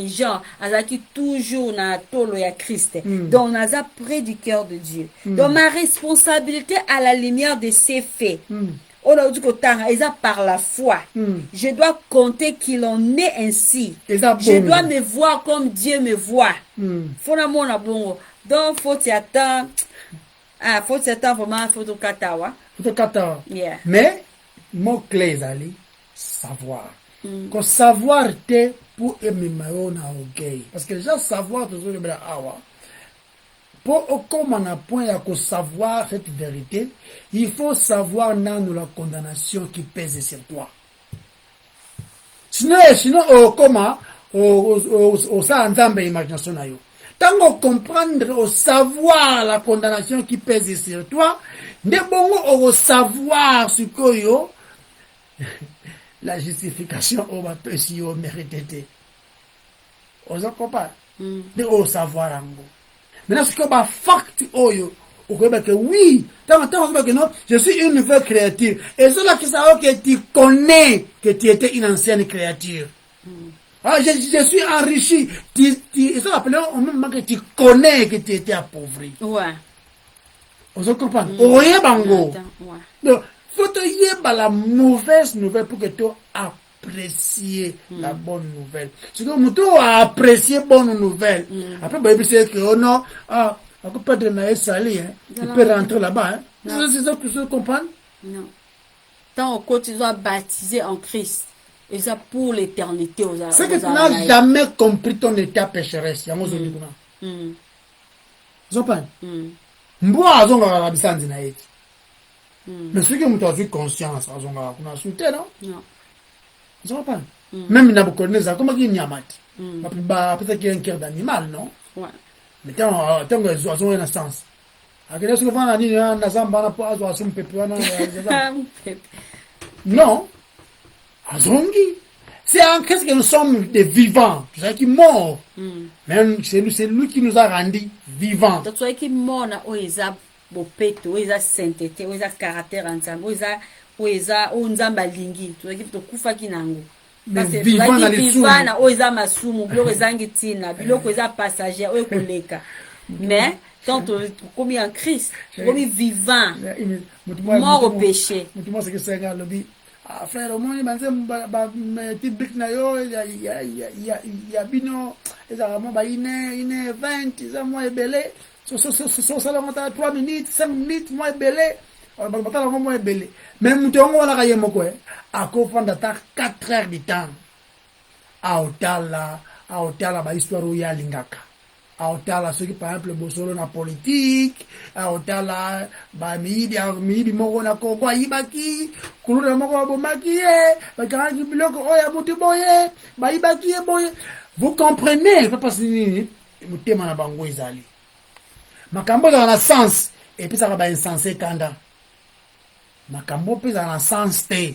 Jean, azaki toujours na tolo ya Christ. Donc naza près du cœur de Dieu. Donc ma responsabilité à la lumière de ses faits. Par la foi. Je dois compter qu'il en est ainsi. Je dois me voir comme Dieu me voit. Donc faut y attendre. Faut y attendre vraiment, faut tout katawa. Yeah. Mais mon clé ali savoir. Que savoir te pour aimer maona okay. Parce que déjà savoir toujours le bla awa. Pour comme on a point à savoir cette vérité, il faut savoir dans la condamnation qui pèse sur toi. Sinon comment au ça Nzambe imagination na yo. Tant qu'on comprendre au savoir la condamnation qui pèse sur toi, ne bongo au savoir ce que yo la justification au va péché au mérité. Aux comprendre. De au savoir ango. Maintenant, ce que ma fact oyo, au que oui, je suis une nouvelle créature. Et cela qui savent que tu connais que tu étais une ancienne créature. Je suis enrichi. Ça appelle au même que tu connais que tu étais appauvri. Ouais. Vous comprenez? Oye bango. Donc, faut te yéba la mauvaise nouvelle pour que tu apprécies la bonne nouvelle. C'est comme tu as apprécié bonne nouvelle. Après, bah, c'est que oh non, on peut pas donner salé, hein. Il peut rentrer là-bas, hein. C'est ça que tu comprends? Non. Tant que tu dois baptiser en Christ. Et ça pour l'éternité. C'est que tu n'as jamais compris ton état pécheresse. Vous comprenez? Mboa azonga la bisanzi na eti. Mais ce que tu as vu conscience azonga kuna soute non? Non. Vous comprenez? Même Nabucodonosor comment qu'il nyamati. Peut-être qu'il y a un cœur d'animal, non? Ouais. Mais tant que azonga na sens. Akile ce que fana ni na zamba na po azo asum pepe wana. Non. Azongi. C'est en qu'est-ce que nous sommes des vivants, c'est qui morts. Même c'est lui qui nous a rendus vivants. Donc c'est qui mort na oeza bopeto, oeza sainteté, oeza caractère ensemble, oeza onzamba lingi, tu qui to kufa kinango. Parce que vivant na vivant na oeza masumu, bilo ezangi tina, bilo oeza passager, oyo koleka. Mais quand comme en Christ, comme vivant, mort au péché. Moi c'est que c'est gars lobby. Frère, au moins, il briques na yo, il y a bino, il y a 20, il moi belé, ça la 3 minutes, 5 minutes, moi belé, moi belé. Même tu on la kaye moko a ko fanda ta 4 heures de temps. A otala ba histoire ya lingaka. A otala ceux qui par exemple bosolo na politique, a otala ba midi moko na ko kwa ibaki, kuluna moko bo makie, ba kangi biloko oya mutu boye, ba ibaki boye. Vous comprenez pas parce que mutema na bango ezali. Makambo dans la sens et puis ça va ba insensé kanda. makambo mpe ezala na sens te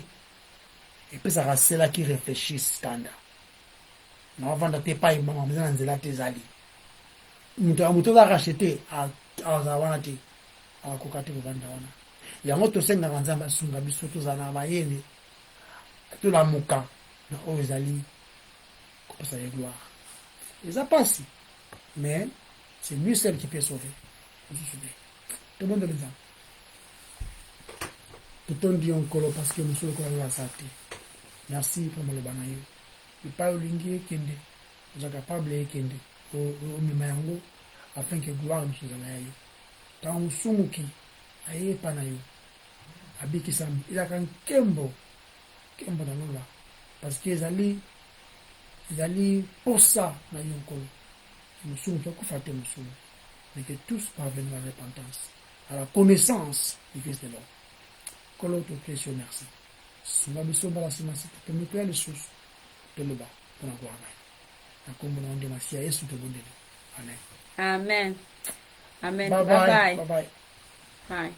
epesaka sela qui réfléchisse kanda naovanda te epai makambo eza na nzela te ezali moto aza rachete azala wana te akoka te kovanda wana yango tosengaka nzambe asunga biso tozala na mayele tolamuka na oyo ezali kopesa ye gloire eza pasi mais c'est lui seul qui peut sauver tobondeli nzambe totondi yo nkolo parce que mosolo kola aza te merci mpo maloba na yo epai olingi ekende oza capable ekende omema yango afin que gloire mosu ezala ya yo ntango mosumuki ayepa na yo abikisami ezalaka nkembo na lola parce que ezali posa na yo nkolo mosumuki akufa te mosumu mais que tous parvenir à la repentance à la connaissance du Fils de l'homme nkolo topesi yo merci sunga biso mbala nsima sita tomitoya lisusu toloba mpona gloire na yo na nkombo na yo nde masi ya yesu tobondeli amen Amen. Amen. bye Bye bye. bye bye Bye.